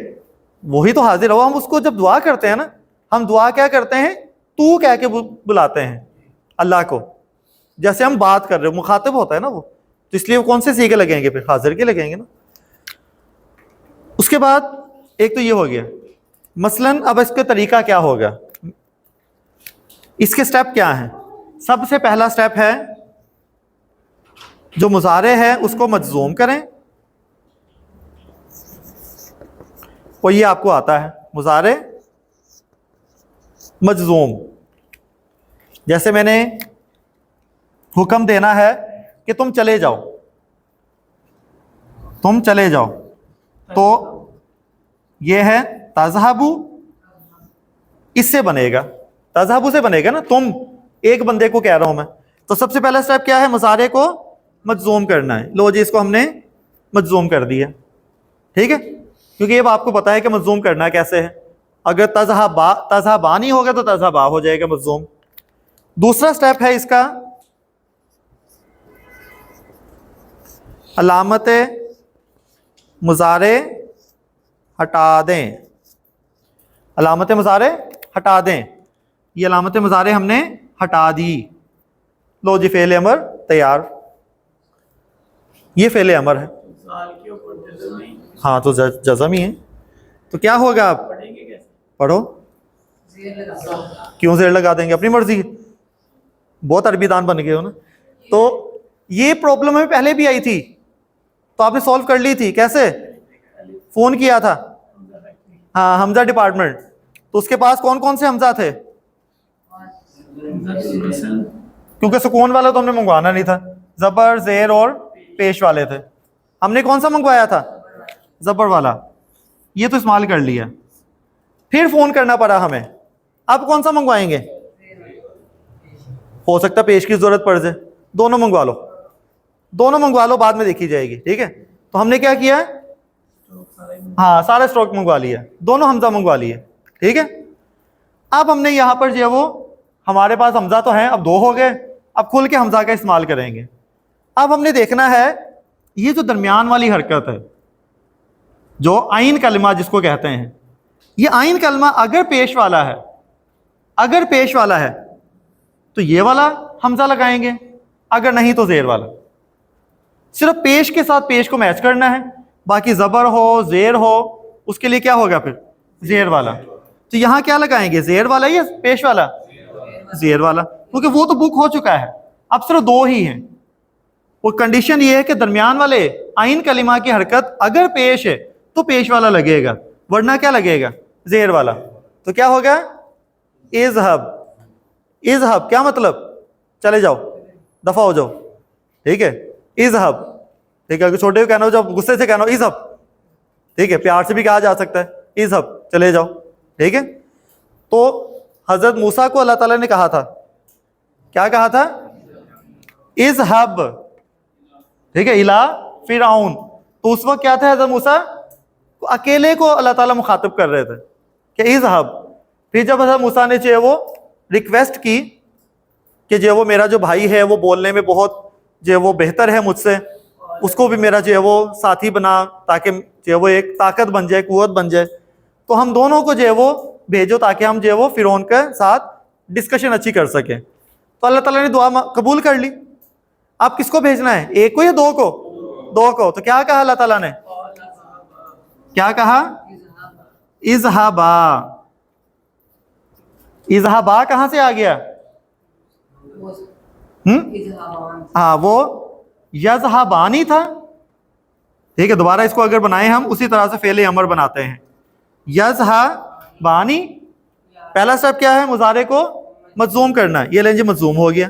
وہی تو حاضر ہو. ہم اس کو جب دعا کرتے ہیں نا, ہم دعا کیا کرتے ہیں؟ تو کہہ کے بلاتے ہیں اللہ کو, جیسے ہم بات کر رہے ہو, مخاطب ہوتا ہے نا وہ, تو اس لیے وہ کون سے صیغے لگیں گے؟ پھر حاضر کے لگیں گے نا. اس کے بعد ایک تو یہ ہو گیا. مثلاً اب اس کا طریقہ کیا ہوگا, اس کے سٹیپ کیا ہیں؟ سب سے پہلا سٹیپ ہے جو مضارع ہے اس کو مجزوم کریں, اور یہ آپ کو آتا ہے مضارع مجزوم. جیسے میں نے حکم دینا ہے کہ تم چلے جاؤ, تم چلے جاؤ, تو یہ ہے تذہبو, اس سے بنے گا, تذہبو سے بنے گا نا, تم ایک بندے کو کہہ رہا ہوں میں. تو سب سے پہلا سٹیپ کیا ہے؟ مضارع کو مجزوم کرنا ہے. لو جی, اس کو ہم نے مجزوم کر دیا. ٹھیک ہے, کیونکہ اب آپ کو پتا ہے کہ مجزوم کرنا کیسے ہے. اگر تذہبانی ہوگا تو تذہبا ہو جائے گا مجزوم. دوسرا سٹیپ ہے اس کا علامت مضارع ہٹا دیں, علامت مضارع ہٹا دیں. یہ علامت مضارع ہم نے ہٹا دی. لو جی, فعل امر تیار, یہ فعل امر ہے. ہاں, تو جزم ہی ہے. تو کیا ہوگا؟ آپ پڑھو. کیوں زیر لگا دیں گے؟ اپنی مرضی. بہت عربی دان بن گئے ہو نا. تو یہ پرابلم ہمیں پہلے بھی آئی تھی, تو آپ نے سولو کر لی تھی. کیسے؟ فون کیا تھا, ہاں, حمزہ ڈپارٹمنٹ. تو اس کے پاس کون کون سے حمزہ تھے؟ کیونکہ سکون والا تو ہم نے منگوانا نہیں تھا, زبر, زیر اور پیش والے تھے. ہم نے کون سا منگوایا تھا؟ زبر والا. یہ تو استعمال کر لیا. پھر فون کرنا پڑا ہمیں. اب کون سا منگوائیں گے؟ ہو سکتا پیش کی ضرورت پڑ جائے. دونوں منگوا لو, دونوں منگوا لو, بعد میں دیکھی جائے گی. ٹھیک ہے, تو ہم نے کیا کیا ہے؟ ہاں, سارا اسٹروک منگوا لیا, دونوں حمزہ منگوا لیے. ٹھیک ہے, اب ہم نے یہاں پر جو ہے وہ ہمارے پاس حمزہ تو ہیں, اب 2 ہو گئے. اب کھل کے حمزہ کا استعمال کریں گے. اب ہم نے دیکھنا ہے یہ جو درمیان والی حرکت ہے, جو عین کلمہ جس کو کہتے ہیں, یہ عین کلمہ اگر پیش والا ہے, اگر پیش والا ہے تو یہ والا حمزہ لگائیں گے, اگر نہیں تو زیر والا. صرف پیش کے ساتھ پیش کو میچ کرنا ہے, باقی زبر ہو, زیر ہو, اس کے لیے کیا ہوگا پھر؟ زیر والا. تو یہاں کیا لگائیں گے؟ زیر والا یا پیش والا؟ زیر والا, کیونکہ وہ تو بک ہو چکا ہے, اب صرف 2 ہی ہیں. وہ کنڈیشن یہ ہے کہ درمیان والے عین کلمہ کی حرکت اگر پیش ہے تو پیش والا لگے گا, ورنہ کیا لگے گا؟ زیر والا. تو کیا ہوگا؟ اذهب. اذهب کیا مطلب؟ چلے جاؤ. دفع ہو جاؤ, ٹھیک ہے. اذهب, ٹھیک ہے, اگر چھوٹے کو کہنا ہو جب غصے سے کہنا ہو اذهب, ٹھیک ہے, پیار سے بھی کہا جا سکتا ہے اذهب, چلے جاؤ, ٹھیک ہے. تو حضرت موسیٰ کو اللہ تعالیٰ نے کہا تھا, کیا کہا تھا؟ اذهب, ٹھیک ہے, الی فرعون. تو اس وقت کیا تھا حضرت موسیٰ اکیلے کو اللہ تعالیٰ مخاطب کر رہے تھے کہ اذهب. پھر جب حضرت موسیٰ نے جو ہے وہ ریکویسٹ کی کہ جو ہے وہ میرا جو بھائی ہے وہ بولنے میں بہت جو ہے وہ بہتر ہے مجھ سے, اس کو بھی میرا جو ہے وہ ساتھی بنا تاکہ جو ہے وہ ایک طاقت بن جائے, قوت بن جائے, تو ہم دونوں کو جو ہے وہ بھیجو تاکہ ہم جو ہے وہ فرعون کے ساتھ ڈسکشن اچھی کر سکیں. تو اللہ تعالیٰ نے دعا قبول کر لی. آپ کس کو بھیجنا ہے, ایک کو یا دو کو؟ دو کو. تو کیا کہا اللہ تعالیٰ نے, کیا کہا؟ اذهبا. اذهبا کہاں سے آ گیا؟ ہاں, وہ یذهبانی تھا, ٹھیک ہے. دوبارہ اس کو اگر بنائیں ہم اسی طرح سے فعل امر بناتے ہیں. یذهبانی, پہلا سٹیپ کیا ہے؟ مضارع کو مجزوم کرنا ہے, یہ لیں جی مجزوم ہو گیا.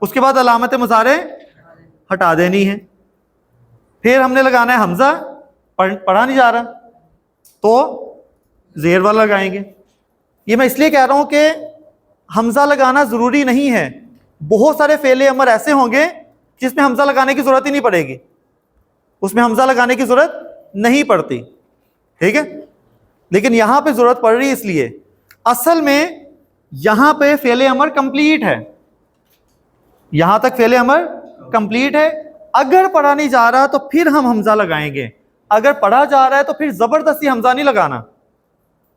اس کے بعد علامت مضارع ہٹا دینی ہے. پھر ہم نے لگانا ہے حمزہ, پڑھا نہیں جا رہا تو زیر والا لگائیں گے. یہ میں اس لیے کہہ رہا ہوں کہ حمزہ لگانا ضروری نہیں ہے. بہت سارے فعل امر ایسے ہوں گے جس میں حمزہ لگانے کی ضرورت ہی نہیں پڑے گی, اس میں حمزہ لگانے کی ضرورت نہیں پڑتی, ٹھیک ہے. لیکن یہاں پہ ضرورت پڑ رہی ہے, اس لیے اصل میں یہاں پہ فعل امر کمپلیٹ ہے, یہاں تک فعل امر کمپلیٹ ہے. اگر پڑھا نہیں جا رہا تو پھر ہم حمزہ لگائیں گے, اگر پڑھا جا رہا ہے تو پھر زبردستی حمزہ نہیں لگانا,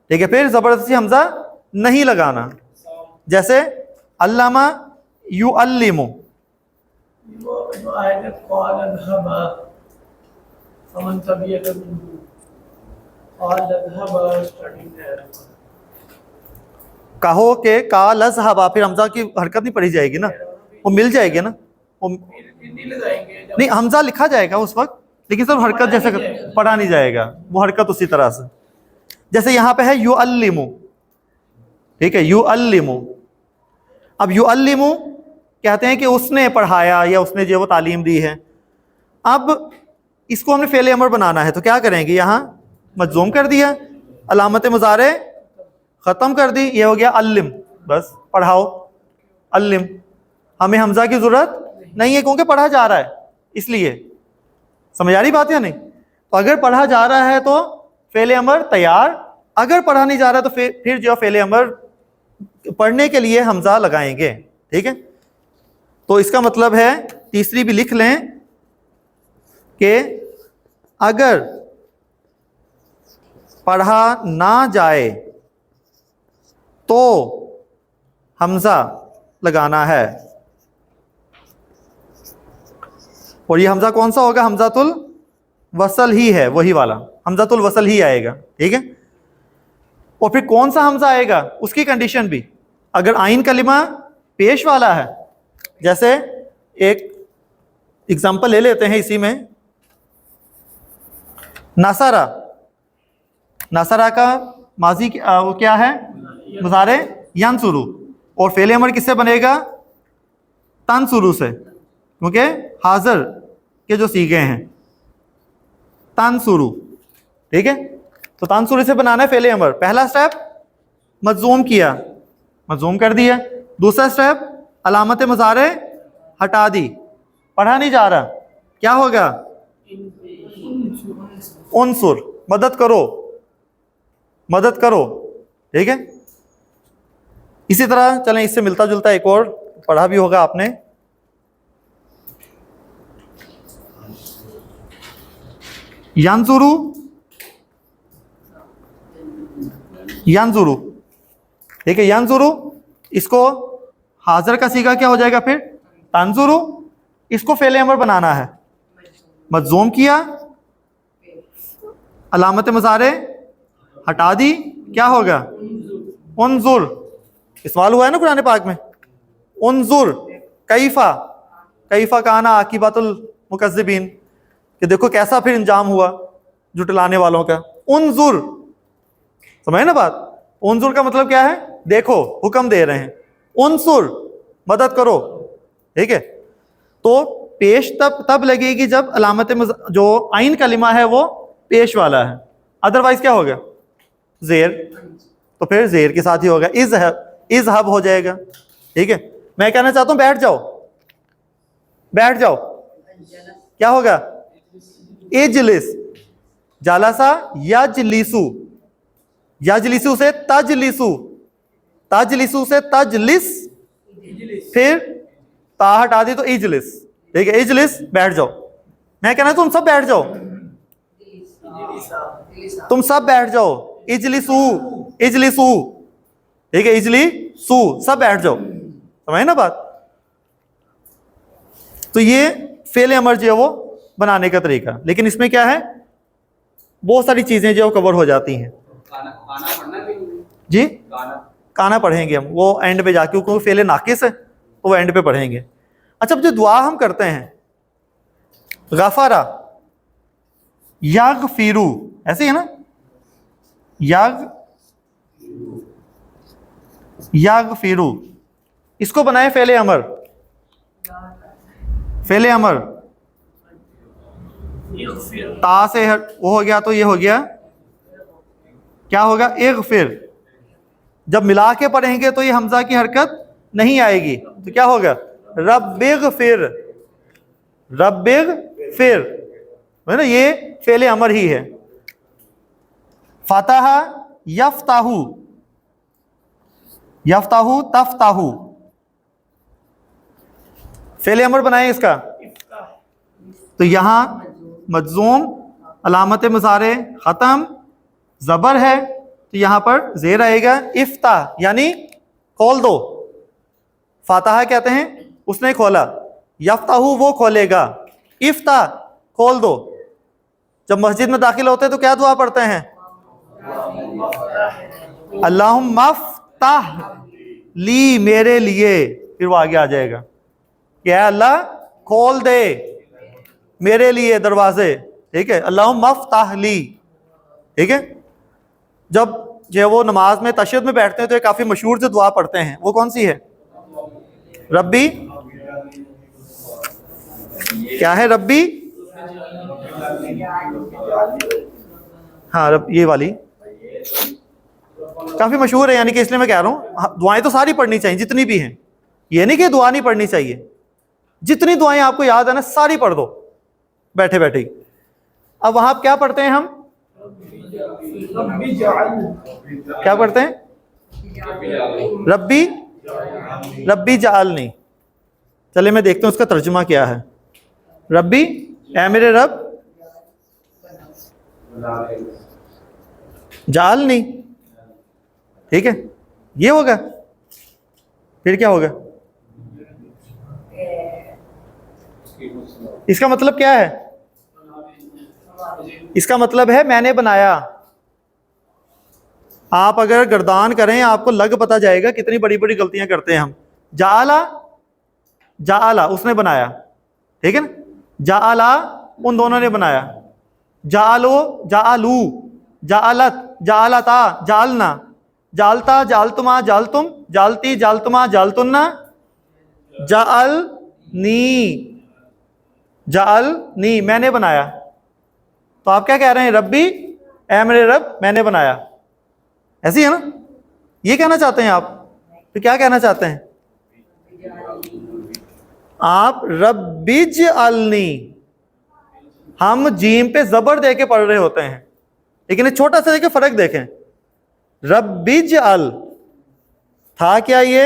ٹھیک ہے, پھر زبردستی حمزہ نہیں لگانا. جیسے علامہ یعلم, جو آیت ہے قال اذهب فمن تبعك منهم قال اذهب اسٹارٹنگ ہے, کہو کہ قال اذهب, پھر حمزہ کی حرکت نہیں پڑھی جائے گی نا, وہ مل جائے گی نا, وہ نہیں لگائیں گے نہیں, حمزہ لکھا جائے گا اس وقت لیکن صرف حرکت جیسے پڑھا نہیں جائے گا, وہ حرکت اسی طرح سے. جیسے یہاں پہ ہے یعلم, ٹھیک ہے, یعلم. اب یعلم کہتے ہیں کہ اس نے پڑھایا یا اس نے جو وہ تعلیم دی ہے. اب اس کو ہم نے فعل امر بنانا ہے تو کیا کریں گے, یہاں مجزوم کر دیا, علامت مضارع ختم کر دی, یہ ہو گیا علم, بس پڑھاؤ, علم. ہمیں حمزہ کی ضرورت نہیں ہے کیونکہ پڑھا جا رہا ہے, اس لیے. سمجھ آ رہی بات یا نہیں؟ تو اگر پڑھا جا رہا ہے تو فعل امر تیار, اگر پڑھا نہیں جا رہا تو پھر جو فعل امر پڑھنے کے لیے حمزہ لگائیں گے, ٹھیک ہے. تو اس کا مطلب ہے, تیسری بھی لکھ لیں کہ اگر پڑھا نہ جائے تو حمزہ لگانا ہے. اور یہ حمزہ کون سا ہوگا؟ حمزۃ الوصل ہی ہے, وہی والا حمزۃ الوصل ہی آئے گا, ٹھیک ہے. اور پھر کون سا حمزہ آئے گا اس کی کنڈیشن بھی, اگر آئین کلمہ پیش والا ہے, جیسے ایک اگزامپل لے لیتے ہیں اسی میں, نصرہ. نصرہ کا ماضی وہ کیا ہے؟ مضارع ینصرو, اور فعل امر کس سے بنے گا؟ تنصرو سے, کیونکہ حاضر کے جو صیغے ہیں تنصرو, ٹھیک ہے. تو تنصرو سے بنانا ہے فعل امر. پہلا سٹیپ مجزوم کیا, مجزوم کر دیا. دوسرا سٹیپ علامت مضارع ہٹا دی, پڑھا نہیں جا رہا, کیا ہوگا؟ انصر, مدد کرو, مدد کرو, ٹھیک ہے. اسی طرح چلیں اس سے ملتا جلتا ایک اور پڑھا بھی ہوگا آپ نے, ینظرو. ینظرو, ٹھیک ہے, ینظرو. اس کو حاضر کا صیغہ کیا ہو جائے گا پھر؟ تنظرو. اس کو فعل امر بنانا ہے, مجزوم کیا, علامت مضارع ہٹا دی, کیا ہوگا؟ انظر. سوال ہوا ہے نا قرآن پاک میں, انظر کیفا, کیفا کان عاقبۃ المکذبین, کہ دیکھو کیسا پھر انجام ہوا جھٹلانے والوں کا. انظر, سمجھے نا بات؟ انظر کا مطلب کیا ہے؟ دیکھو, حکم دے رہے ہیں. انصر, مدد کرو, ٹھیک ہے. تو پیش تب لگے گی جب علامت جو عین کلمہ ہے وہ پیش والا ہے، ادروائز کیا ہوگا؟ زیر، تو پھر زیر کے ساتھ ہی ہوگا، اذهب ہو جائے گا. ٹھیک ہے، میں کہنا چاہتا ہوں بیٹھ جاؤ، بیٹھ جاؤ، کیا ہوگا؟ اجلس. جالسا یجلسو، یجلسو سے تجلسو، تجلسو سے تجلس، پھر تا ہٹا دی تو اجلس. ٹھیک ہے، اجلس بیٹھ جاؤ. میں کہنا تم سب بیٹھ جاؤ، تم سب بیٹھ جاؤ. اجلسو، اجلسو. ٹھیک ہے، اجلسو، سب بیٹھ جاؤ. سمجھے نا بات؟ تو یہ فعل امر جو ہے وہ بنانے کا طریقہ. لیکن اس میں کیا ہے، بہت ساری چیزیں جو کور ہو جاتی ہیں. جی کانا پڑھیں گے ہم، وہ اینڈ پہ جا کے، کیونکہ فعل ناقص ہے تو وہ اینڈ پہ پڑھیں گے. اچھا، جو دعا ہم کرتے ہیں غفرا یغفرو، ایسے ہی ہے نا، یغفرو، اس کو بنائے فعل امر. فعل امر تا سے وہ ہو گیا تو یہ ہو گیا، کیا ہوگا؟ اغفر. جب ملا کے پڑھیں گے تو یہ حمزہ کی حرکت نہیں آئے گی، تو کیا ہوگا؟ رب اغفر، رب اغفر، ہے نا، یہ فعل امر ہی ہے. فتح یفتح، یفتح تفتح، فعل امر بنائیں اس کا. تو یہاں مجزوم، علامت مضارع ختم، زبر ہے تو یہاں پر زیر آئے گا. افتح یعنی کھول دو، فاتحہ کہتے ہیں اس نے کھولا، یفتح وہ کھولے گا، افتح کھول دو. جب مسجد میں داخل ہوتے ہیں تو کیا دعا پڑھتے ہیں؟ اللہم افتح لی، میرے لیے. پھر وہ آگے آ جائے گا کہ اے اللہ کھول دے میرے لیے دروازے. ٹھیک ہے، اللہم افتح لی. ٹھیک ہے، جب جو وہ نماز میں تشہد میں بیٹھتے ہیں تو ایک کافی مشہور جو دعا پڑھتے ہیں، وہ کون سی ہے؟ ربی، کیا ہے ربی؟ ہاں یہ والی کافی مشہور ہے، یعنی کہ اس لیے میں کہہ رہا ہوں دعائیں تو ساری پڑھنی چاہیے جتنی بھی ہیں، یہ نہیں کہ دعا نہیں پڑھنی چاہیے. جتنی دعائیں آپ کو یاد ہے نا ساری پڑھ دو بیٹھے بیٹھے ہی. اب وہاں کیا پڑھتے ہیں ہم؟ کیا پڑھتے ہیں؟ ربی، ربی جعلنی. چلے میں دیکھتا ہوں اس کا ترجمہ کیا ہے. ربی، اے میرے رب، جعلنی. ٹھیک ہے، یہ ہوگا. پھر کیا ہوگا؟ اس کا مطلب کیا ہے؟ اس کا مطلب ہے میں نے بنایا. آپ اگر گردان کریں آپ کو لگ پتہ جائے گا کتنی بڑی بڑی غلطیاں کرتے ہیں ہم. جعلا، جعلا اس نے بنایا. ٹھیک ہے نا، جعلا ان دونوں نے بنایا. جعلو، جعلو، جعلت، جعلتا، جعلنا، جعلتا، جعلتما، جعلتم، جعلتی، جعلتما، جعلتنا، جعلنی، جعلنی میں نے بنایا. تو آپ کیا کہہ رہے ہیں؟ ربی، اے میرے رب میں نے بنایا. ایسی ہے نا، یہ کہنا چاہتے ہیں آپ. تو کیا کہنا چاہتے ہیں آپ؟ ربی اجعلنی. ہم جیم پہ زبر دے کے پڑھ رہے ہوتے ہیں، لیکن یہ چھوٹا سا دیکھیں فرق دیکھیں. ربی اجعل تھا کیا یہ؟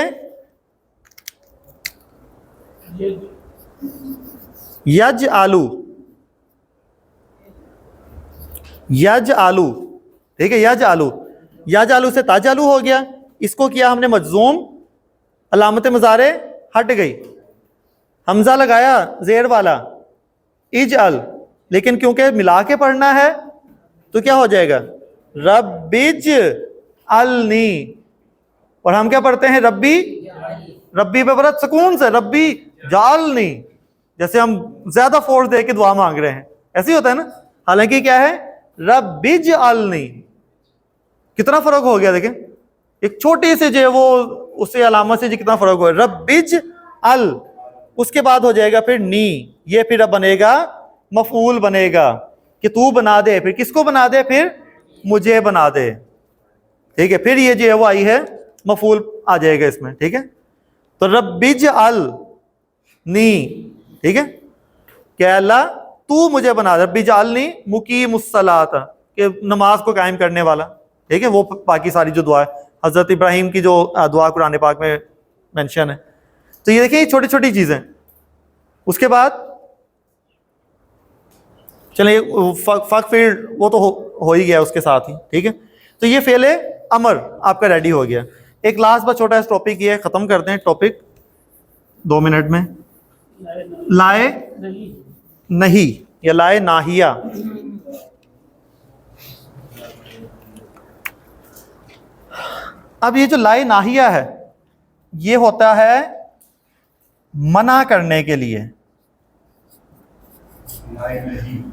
یجعلو، یجعلو. ٹھیک ہے، یجعلو، یجعلو سے تجعلو ہو گیا. اس کو کیا ہم نے مجزوم، علامت مضارع ہٹ گئی، حمزہ لگایا زیر والا اجعل. لیکن کیونکہ ملا کے پڑھنا ہے تو کیا ہو جائے گا؟ رب اجعلنی. اور ہم کیا پڑھتے ہیں؟ ربی، ربی پہ بڑا سکون سے ربی جعلنی، جیسے ہم زیادہ فورس دے کے دعا مانگ رہے ہیں. ایسے ہی ہوتا ہے نا. حالانکہ کیا ہے؟ رب اجعلنی. کتنا فرق ہو گیا دیکھیں، ایک چھوٹی سے جو ہے وہ اس سے علامت سے جو کتنا فرق ہوا. رب اجعل اس کے بعد ہو جائے گا پھر نی, یہ پھر اب بنے گا مفعول بنے گا کہ تو بنا دے, پھر کس کو بنا دے, پھر مجھے بنا دے, ٹھیک ہے. پھر یہ جو ہے وہ آئی ہے مفعول آ جائے گا اس میں, ٹھیک ہے. تو رب اجعلنی, ٹھیک ہے, کہ اللہ تو مجھے بنا دے, رب اجعلنی مقیم الصلاۃ, کہ نماز کو قائم کرنے والا, ٹھیک ہے. وہ باقی ساری جو دعا ہے حضرت ابراہیم کی جو دعا قرآن پاک میں مینشن ہے. تو یہ دیکھیں یہ چھوٹی چھوٹی چیزیں. اس کے بعد چلیں فق فیل وہ تو ہو ہی گیا اس کے ساتھ ہی, ٹھیک ہے. تو یہ فعل امر آپ کا ریڈی ہو گیا. ایک لاسٹ بات چھوٹا اس ٹاپک یہ ختم کرتے ہیں ٹاپک 2 منٹ میں. لائے نہیں یا لائے ناہیہ. اب یہ جو لائے ناہیہ ہے یہ ہوتا ہے منع کرنے کے لیے,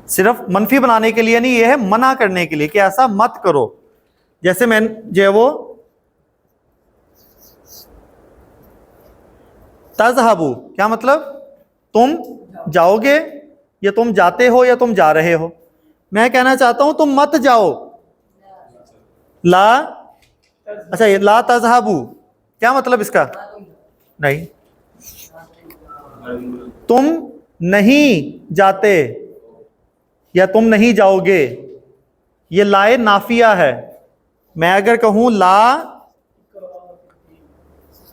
صرف منفی بنانے کے لیے نہیں, یہ ہے منع کرنے کے لیے کہ ایسا مت کرو. جیسے میں جو ہے وہ تذہبو, کیا مطلب, تم جاؤ گے یا تم جاتے ہو یا تم جا رہے ہو. میں کہنا چاہتا ہوں تم مت جاؤ. لا, اچھا یہ لا تذہبو کیا مطلب اس کا, نہیں تم نہیں جاتے یا تم نہیں جاؤ گے, یہ لائے نافیہ ہے. میں اگر کہوں لا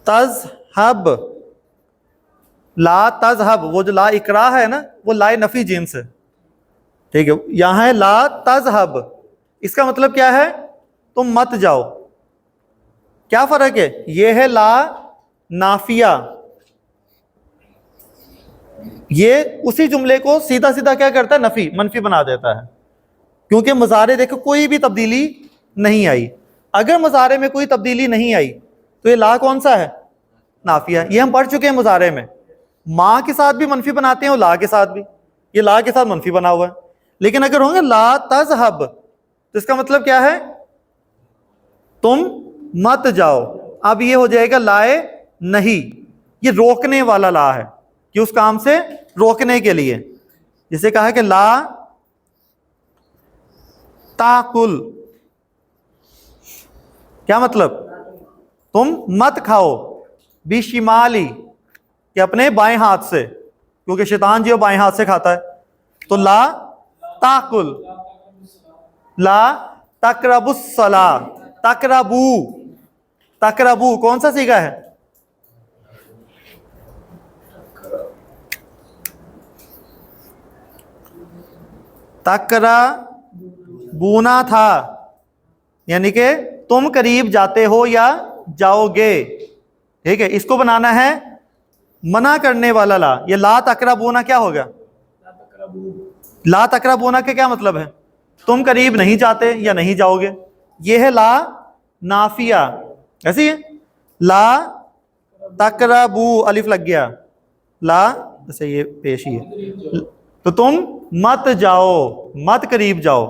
تذہب, لا تذہب, وہ جو لا اکراہ ہے نا وہ لائے نفی جنس ہے, ٹھیک ہے. یہاں ہے لا تذہب, اس کا مطلب کیا ہے, تم مت جاؤ. کیا فرق ہے, یہ ہے لا نافیہ, یہ اسی جملے کو سیدھا سیدھا کیا کرتا ہے, نفی منفی بنا دیتا ہے, کیونکہ مضارع دیکھو کوئی بھی تبدیلی نہیں آئی. اگر مضارع میں کوئی تبدیلی نہیں آئی تو یہ لا کون سا ہے, نافیہ. یہ ہم پڑھ چکے ہیں مضارع میں, ماں کے ساتھ بھی منفی بناتے ہیں اور لا کے ساتھ بھی, یہ لا کے ساتھ منفی بنا ہوا ہے. لیکن اگر ہوں گے لا تذہب تو اس کا مطلب کیا ہے, تم مت جاؤ. اب یہ ہو جائے گا لائے نہیں, یہ روکنے والا لا ہے کہ اس کام سے روکنے کے لیے. جسے کہا کہ لا تاکل, کیا مطلب, تم مت کھاؤ, بشمالی, کہ اپنے بائیں ہاتھ سے, کیونکہ شیطان جو بائیں ہاتھ سے کھاتا ہے. تو لا تاکل, لا تقربوا الصلاۃ, تقربو, تقربو کون سا صیغہ ہے, تقربونا تھا, یعنی کہ تم قریب جاتے ہو یا جاؤ گے, ٹھیک ہے. اس کو بنانا ہے منع کرنے والا لا. یہ لا تقربونا کیا ہوگا, لا تقربونا کے کیا مطلب ہے, تم قریب نہیں جاتے یا نہیں جاؤ گے. یہ ہے لا نافیہ, ایسی ہے. لا تقربو الف لگ گیا, لا جیسے یہ پیش ہی ہے, تو تم مت جاؤ, مت قریب جاؤ.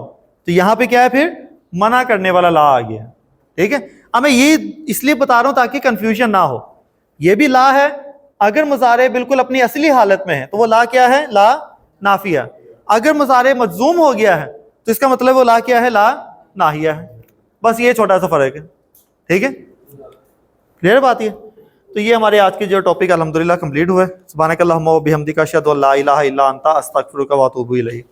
تو یہاں پہ کیا ہے, پھر منع کرنے والا لا آ گیا, ٹھیک ہے. اب میں یہ اس لیے بتا رہا ہوں تاکہ کنفیوژن نہ ہو. یہ بھی لا ہے, اگر مضارع بالکل اپنی اصلی حالت میں ہے تو وہ لا کیا ہے, لا نافیہ. اگر مضارع مجزوم ہو گیا ہے تو اس کا مطلب وہ لا کیا ہے, لا ناہیہ ہے. بس یہ چھوٹا سا فرق ہے, ٹھیک ہے. کلیئر بات یہ. تو یہ ہمارے آج کے جو ٹاپک الحمدللہ کمپلیٹ ہوئے. سبحانک اللہم و بحمدک اشہد ان لا الہ الا انت استغفرک و اتوب الیک.